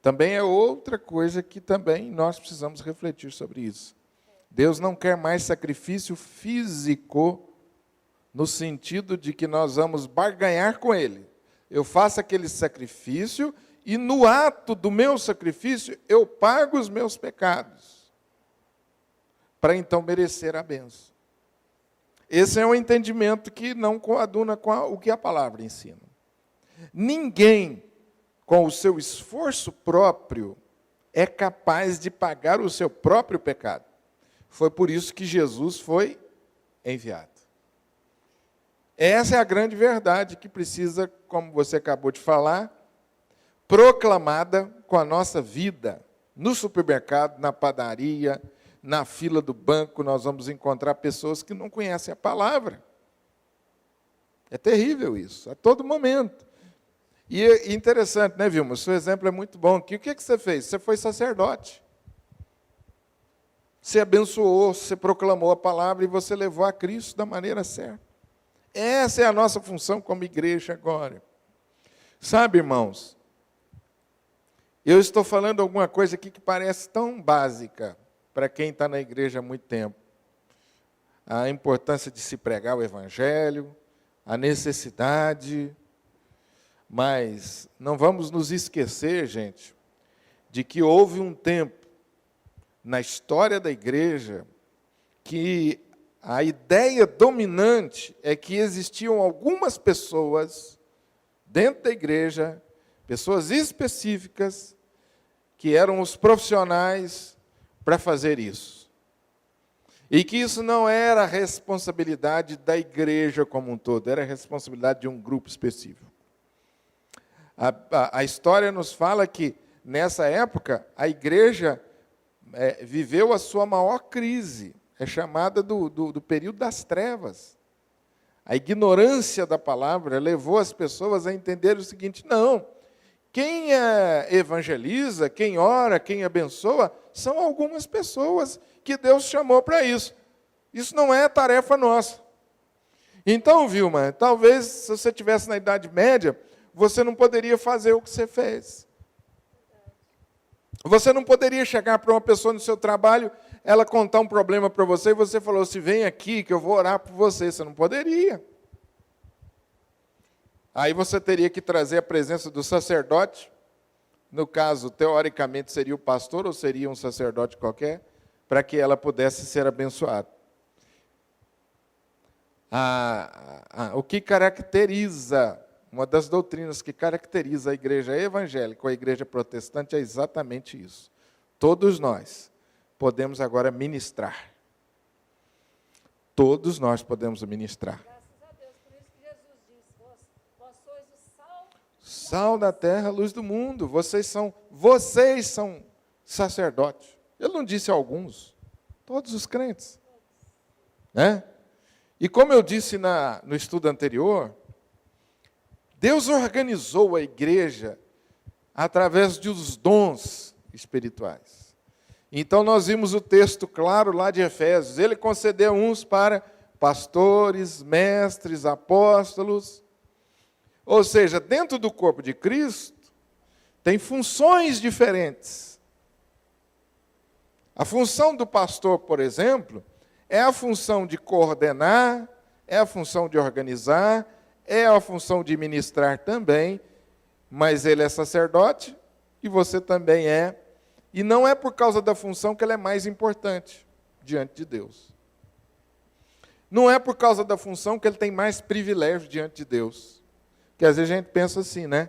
[SPEAKER 1] Também é outra coisa que também nós precisamos refletir sobre isso. Deus não quer mais sacrifício físico, no sentido de que nós vamos barganhar com Ele. Eu faço aquele sacrifício e no ato do meu sacrifício eu pago os meus pecados, para então merecer a bênção. Esse é um entendimento que não coaduna com o que a palavra ensina. Ninguém, com o seu esforço próprio, é capaz de pagar o seu próprio pecado. Foi por isso que Jesus foi enviado. Essa é a grande verdade que precisa, como você acabou de falar, proclamada com a nossa vida. No supermercado, na padaria, na fila do banco, nós vamos encontrar pessoas que não conhecem a palavra. É terrível isso, a todo momento. E é interessante, né, Vilma? O seu exemplo é muito bom. O que você fez? Você foi sacerdote. Você abençoou, você proclamou a palavra e você levou a Cristo da maneira certa. Essa é a nossa função como igreja agora. Sabe, irmãos, eu estou falando alguma coisa aqui que parece tão básica para quem está na igreja há muito tempo. A importância de se pregar o Evangelho, a necessidade, mas não vamos nos esquecer, gente, de que houve um tempo na história da igreja que a ideia dominante é que existiam algumas pessoas dentro da igreja, pessoas específicas, que eram os profissionais para fazer isso. E que isso não era a responsabilidade da igreja como um todo, era a responsabilidade de um grupo específico. A história nos fala que, nessa época, a igreja viveu a sua maior crise, é chamada do período das trevas. A ignorância da palavra levou as pessoas a entender o seguinte: não, quem evangeliza, quem ora, quem abençoa, são algumas pessoas que Deus chamou para isso. Isso não é tarefa nossa. Então, Vilma, talvez se você estivesse na Idade Média, você não poderia fazer o que você fez. Você não poderia chegar para uma pessoa no seu trabalho, ela contar um problema para você, e você falou assim: vem aqui que eu vou orar por você. Você não poderia. Aí você teria que trazer a presença do sacerdote, no caso, teoricamente, seria o pastor ou seria um sacerdote qualquer, para que ela pudesse ser abençoada. O que caracteriza, uma das doutrinas que caracteriza a igreja evangélica ou a igreja protestante é exatamente isso. Todos nós podemos agora ministrar. Todos nós podemos ministrar.
[SPEAKER 2] Graças a Deus, por isso que Jesus disse: vós sois o
[SPEAKER 1] sal da terra, luz do mundo. Vocês são sacerdotes. Ele não disse alguns, todos os crentes. Né? E como eu disse no estudo anterior, Deus organizou a igreja através dos dons espirituais. Então nós vimos o texto claro lá de Efésios. Ele concedeu uns para pastores, mestres, apóstolos. Ou seja, dentro do corpo de Cristo, tem funções diferentes. A função do pastor, por exemplo, é a função de coordenar, é a função de organizar, é a função de ministrar também, mas ele é sacerdote e você também é. E não é por causa da função que ele é mais importante diante de Deus. Não é por causa da função que ele tem mais privilégio diante de Deus. Porque às vezes a gente pensa assim, né?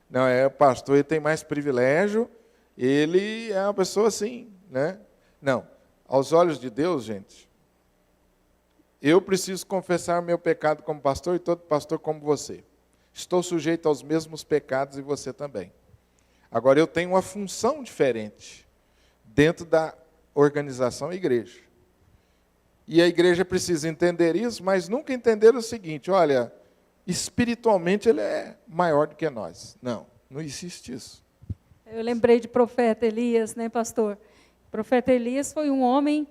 [SPEAKER 1] Não, o pastor ele tem mais privilégio, ele é uma pessoa assim, né? Não, aos olhos de Deus, gente, eu preciso confessar meu pecado como pastor e todo pastor como você. Estou sujeito aos mesmos pecados e você também. Agora, eu tenho uma função diferente dentro da organização da igreja. E a igreja precisa entender isso, mas nunca entender o seguinte: olha, espiritualmente ele é maior do que nós. Não existe isso.
[SPEAKER 2] Eu lembrei de profeta Elias, né, pastor? O profeta Elias foi um homem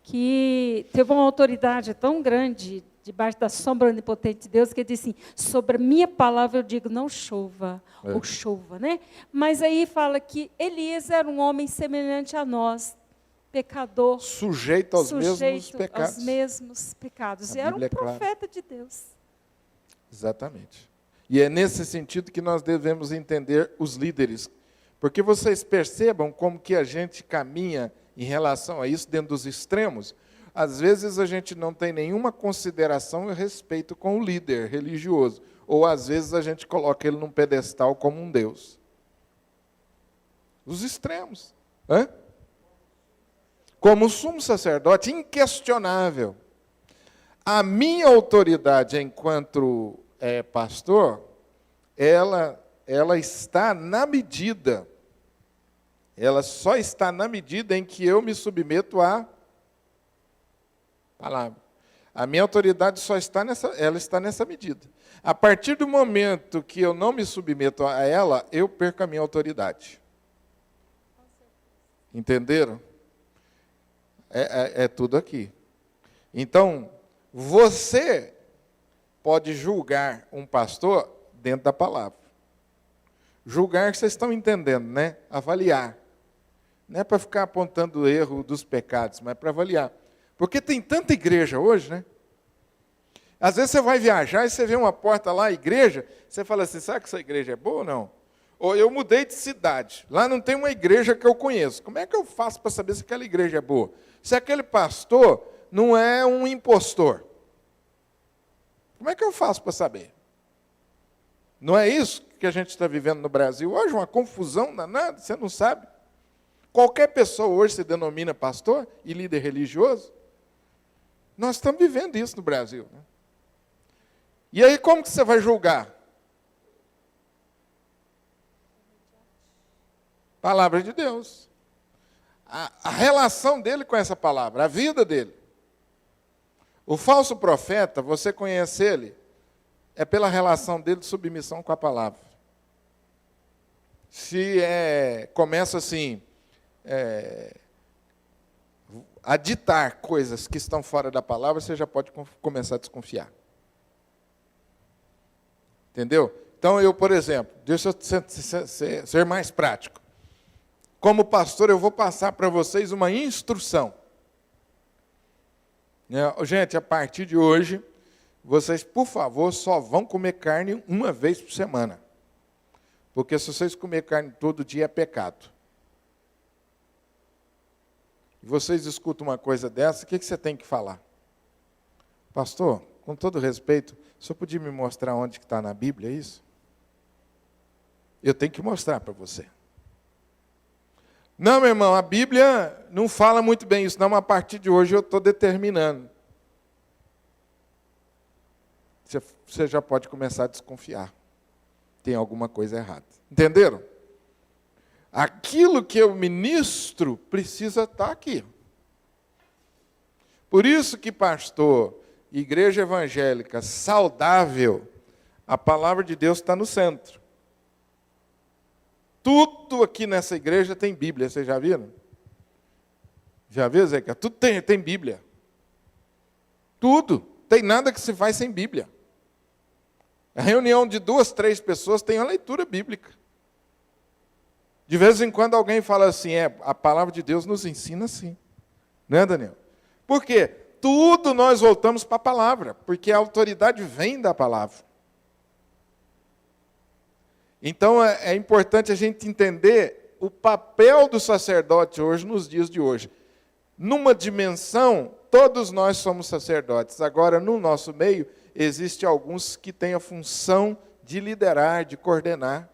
[SPEAKER 2] que teve uma autoridade tão grande debaixo da sombra onipotente de Deus, que ele disse assim: sobre a minha palavra eu digo, não chova, ou chova, né? Mas aí fala que Elias era um homem semelhante a nós, pecador,
[SPEAKER 1] sujeito aos
[SPEAKER 2] mesmos pecados. E era um profeta de Deus.
[SPEAKER 1] Exatamente. E é nesse sentido que nós devemos entender os líderes, porque vocês percebam como que a gente caminha em relação a isso dentro dos extremos. Às vezes a gente não tem nenhuma consideração e respeito com o líder religioso, ou às vezes a gente coloca ele num pedestal como um Deus. Os extremos. Como sumo sacerdote, inquestionável. A minha autoridade enquanto pastor, ela está na medida, ela só está na medida em que eu me submeto à palavra. A minha autoridade só está nessa medida. A partir do momento que eu não me submeto a ela, eu perco a minha autoridade. Entenderam? É tudo aqui. Então, você pode julgar um pastor dentro da palavra. Julgar, vocês estão entendendo, né? Avaliar. Não é para ficar apontando o erro dos pecados, mas para avaliar. Porque tem tanta igreja hoje, né? Às vezes você vai viajar e você vê uma porta lá, igreja, você fala assim, será que essa igreja é boa ou não? Ou eu mudei de cidade, lá não tem uma igreja que eu conheço. Como é que eu faço para saber se aquela igreja é boa? Se aquele pastor não é um impostor. Como é que eu faço para saber? Não é isso que a gente está vivendo no Brasil hoje? Uma confusão danada, você não sabe? Qualquer pessoa hoje se denomina pastor e líder religioso. Nós estamos vivendo isso no Brasil. Né? E aí como que você vai julgar? Palavra de Deus. A relação dele com essa palavra, a vida dele. O falso profeta, você conhece ele, é pela relação dele de submissão com a palavra. Se começa assim, a ditar coisas que estão fora da palavra, você já pode começar a desconfiar. Entendeu? Então, eu, por exemplo, deixa eu ser mais prático. Como pastor, eu vou passar para vocês uma instrução. Gente, a partir de hoje, vocês, por favor, só vão comer carne uma vez por semana. Porque se vocês comerem carne todo dia, é pecado. E vocês escutam uma coisa dessa, o que você tem que falar? Pastor, com todo respeito, o senhor podia me mostrar onde que está na Bíblia isso? Eu tenho que mostrar para você. Não, meu irmão, a Bíblia não fala muito bem isso, não, mas a partir de hoje eu estou determinando. Você já pode começar a desconfiar. Tem alguma coisa errada. Entenderam? Aquilo que eu ministro precisa estar aqui. Por isso que pastor, igreja evangélica saudável, a palavra de Deus está no centro. Tudo aqui nessa igreja tem Bíblia, vocês já viram? Já viu, Zeca? Tudo tem Bíblia. Tudo. Tem nada que se faz sem Bíblia. A reunião de 2, 3 pessoas tem a leitura bíblica. De vez em quando alguém fala assim, a palavra de Deus nos ensina assim. Não é, Daniel? Por quê? Tudo nós voltamos para a palavra, porque a autoridade vem da palavra. Então é importante a gente entender o papel do sacerdote hoje, nos dias de hoje. Numa dimensão, todos nós somos sacerdotes. Agora, no nosso meio, existem alguns que têm a função de liderar, de coordenar.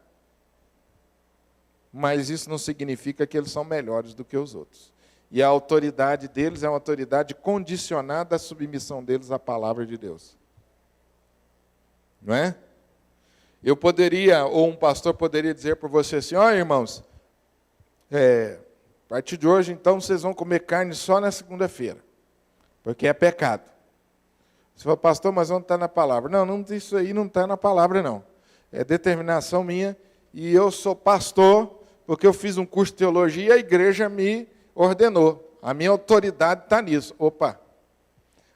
[SPEAKER 1] Mas isso não significa que eles são melhores do que os outros. E a autoridade deles é uma autoridade condicionada à submissão deles à palavra de Deus. Não é? Eu poderia, ou um pastor poderia dizer para você assim, irmãos, a partir de hoje, então, vocês vão comer carne só na segunda-feira, porque é pecado. Você fala, pastor, mas onde está na palavra? Não, isso aí não está na palavra, não. É determinação minha, e eu sou pastor, porque eu fiz um curso de teologia e a igreja me ordenou. A minha autoridade está nisso. Opa!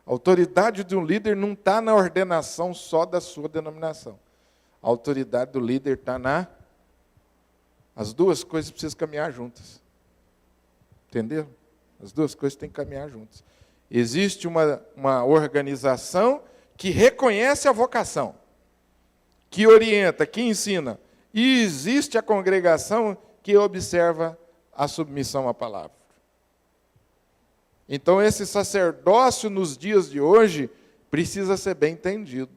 [SPEAKER 1] A autoridade de um líder não está na ordenação só da sua denominação. A autoridade do líder está As duas coisas precisam caminhar juntas. Entendeu? As duas coisas têm que caminhar juntas. Existe uma organização que reconhece a vocação, que orienta, que ensina. E existe a congregação que observa a submissão à palavra. Então, esse sacerdócio nos dias de hoje precisa ser bem entendido.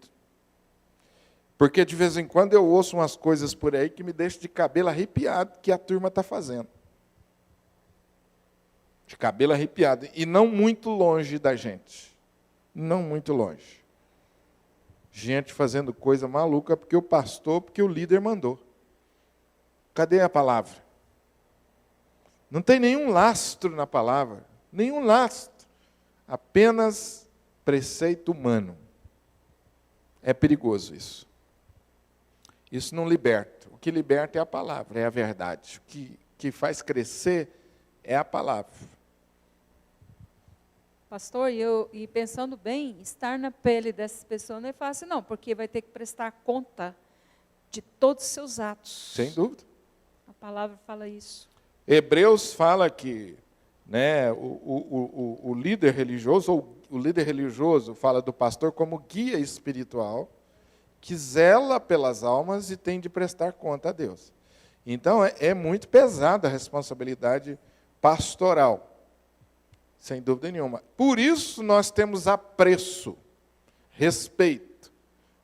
[SPEAKER 1] Porque de vez em quando eu ouço umas coisas por aí que me deixam de cabelo arrepiado que a turma está fazendo. De cabelo arrepiado. E não muito longe da gente. Não muito longe. Gente fazendo coisa maluca porque o pastor, porque o líder mandou. Cadê a palavra? Não tem nenhum lastro na palavra. Nenhum lastro. Apenas preceito humano. É perigoso isso. Isso não liberta. O que liberta é a palavra, é a verdade. O que faz crescer é a palavra.
[SPEAKER 2] Pastor, e pensando bem, estar na pele dessas pessoas não é fácil não, porque vai ter que prestar conta de todos os seus atos.
[SPEAKER 1] Sem dúvida.
[SPEAKER 2] A palavra fala isso.
[SPEAKER 1] Hebreus fala que, né, o líder religioso, ou o líder religioso fala do pastor como guia espiritual, que zela pelas almas e tem de prestar conta a Deus. Então, é muito pesada a responsabilidade pastoral, sem dúvida nenhuma. Por isso, nós temos apreço, respeito,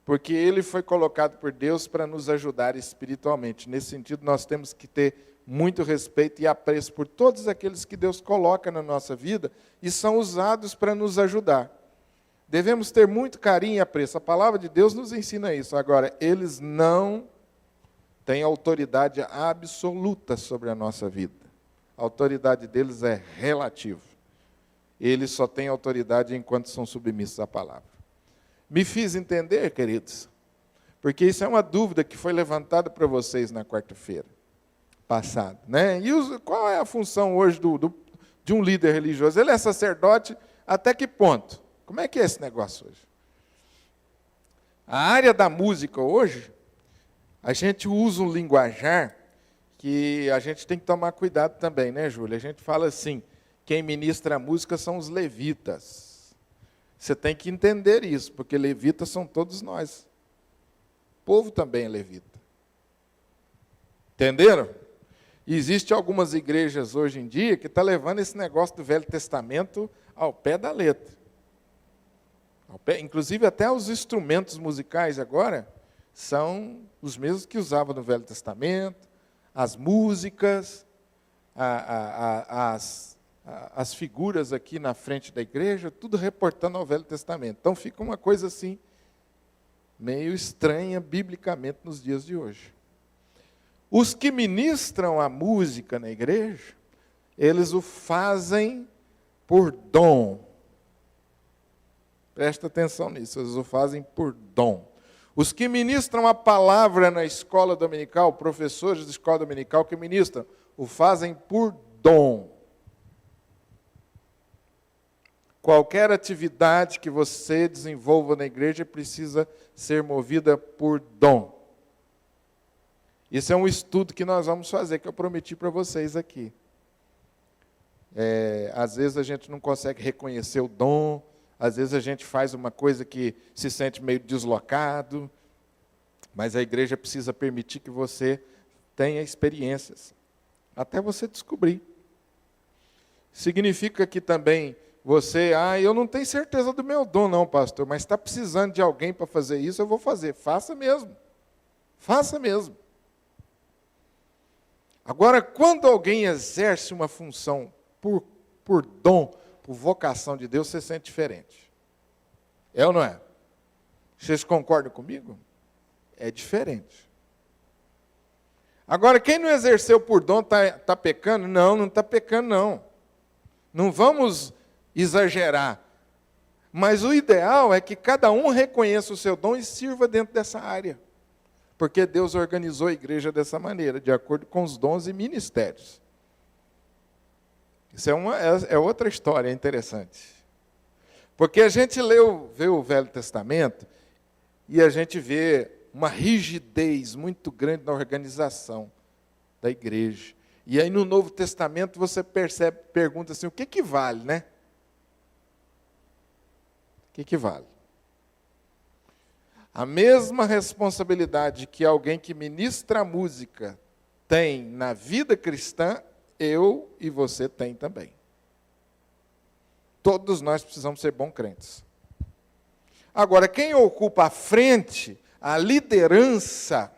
[SPEAKER 1] porque ele foi colocado por Deus para nos ajudar espiritualmente. Nesse sentido, nós temos que ter muito respeito e apreço por todos aqueles que Deus coloca na nossa vida e são usados para nos ajudar. Devemos ter muito carinho e apreço. A palavra de Deus nos ensina isso. Agora, eles não têm autoridade absoluta sobre a nossa vida. A autoridade deles é relativa. Eles só têm autoridade enquanto são submissos à palavra. Me fiz entender, queridos? Porque isso é uma dúvida que foi levantada para vocês na quarta-feira passada, né? E qual é a função hoje de um líder religioso? Ele é sacerdote até que ponto? Como é que é esse negócio hoje? A área da música hoje, a gente usa um linguajar que a gente tem que tomar cuidado também, né, Júlia? A gente fala assim, quem ministra a música são os levitas. Você tem que entender isso, porque levitas são todos nós. O povo também é levita. Entenderam? E existem algumas igrejas hoje em dia que estão levando esse negócio do Velho Testamento ao pé da letra. Inclusive até os instrumentos musicais agora são os mesmos que usavam no Velho Testamento, as músicas, as figuras aqui na frente da igreja, tudo reportando ao Velho Testamento. Então fica uma coisa assim, meio estranha biblicamente nos dias de hoje. Os que ministram a música na igreja, eles o fazem por dom. Presta atenção nisso, eles o fazem por dom. Os que ministram a palavra na escola dominical, professores de escola dominical que ministram, o fazem por dom. Qualquer atividade que você desenvolva na igreja precisa ser movida por dom. Isso é um estudo que nós vamos fazer, que eu prometi para vocês aqui. Às vezes a gente não consegue reconhecer o dom, às vezes a gente faz uma coisa que se sente meio deslocado, mas a igreja precisa permitir que você tenha experiências, até você descobrir. Significa que também você, eu não tenho certeza do meu dom não, pastor, mas está precisando de alguém para fazer isso, eu vou fazer. Faça mesmo. Faça mesmo. Agora, quando alguém exerce uma função por dom, por vocação de Deus, você sente diferente. É ou não é? Vocês concordam comigo? É diferente. Agora, quem não exerceu por dom está pecando? Não está pecando, não. Não vamos exagerar. Mas o ideal é que cada um reconheça o seu dom e sirva dentro dessa área. Porque Deus organizou a igreja dessa maneira, de acordo com os dons e ministérios. Isso é outra história interessante. Porque a gente vê o Velho Testamento e a gente vê uma rigidez muito grande na organização da igreja. E aí no Novo Testamento você pergunta assim, o que vale, né? O que vale? A mesma responsabilidade que alguém que ministra a música tem na vida cristã, eu e você tem também. Todos nós precisamos ser bons crentes. Agora, quem ocupa a frente, a liderança,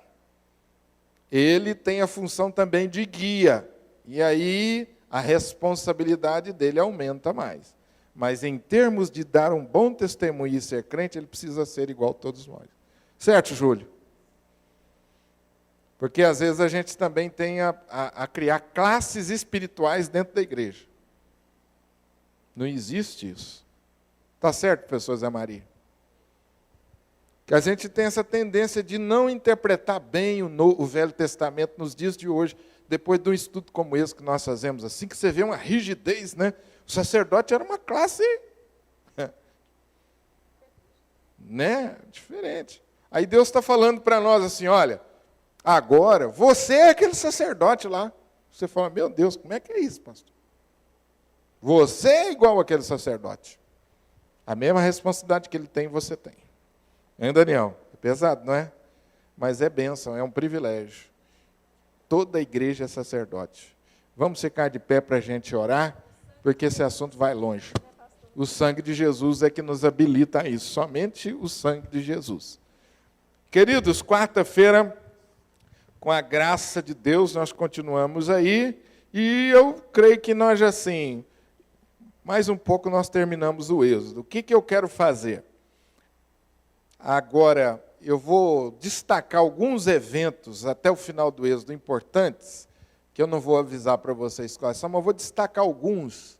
[SPEAKER 1] ele tem a função também de guia. E aí a responsabilidade dele aumenta mais. Mas em termos de dar um bom testemunho e ser crente, ele precisa ser igual a todos nós. Certo, Júlio? Porque às vezes a gente também tem a criar classes espirituais dentro da igreja. Não existe isso. Está certo, professor Zé Maria? Que a gente tem essa tendência de não interpretar bem o Velho Testamento nos dias de hoje, depois de um estudo como esse que nós fazemos, assim, que você vê uma rigidez, né? O sacerdote era uma classe, né? Diferente. Aí Deus está falando para nós assim, olha, agora, você é aquele sacerdote lá. Você fala, meu Deus, como é que é isso, pastor? Você é igual aquele sacerdote. A mesma responsabilidade que ele tem, você tem. Hein, Daniel? É pesado, não é? Mas é bênção, é um privilégio. Toda a igreja é sacerdote. Vamos ficar de pé para a gente orar, porque esse assunto vai longe. O sangue de Jesus é que nos habilita a isso, somente o sangue de Jesus. Queridos, quarta-feira, com a graça de Deus, nós continuamos aí, e eu creio que nós, assim, mais um pouco nós terminamos o Êxodo. O que eu quero fazer? Agora, eu vou destacar alguns eventos até o final do Êxodo importantes, que eu não vou avisar para vocês quais são, mas eu vou destacar alguns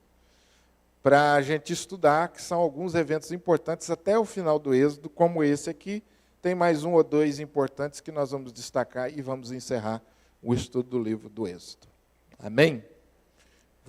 [SPEAKER 1] para a gente estudar, que são alguns eventos importantes até o final do Êxodo, como esse aqui. Tem mais um ou dois importantes que nós vamos destacar e vamos encerrar o estudo do livro do Êxodo. Amém?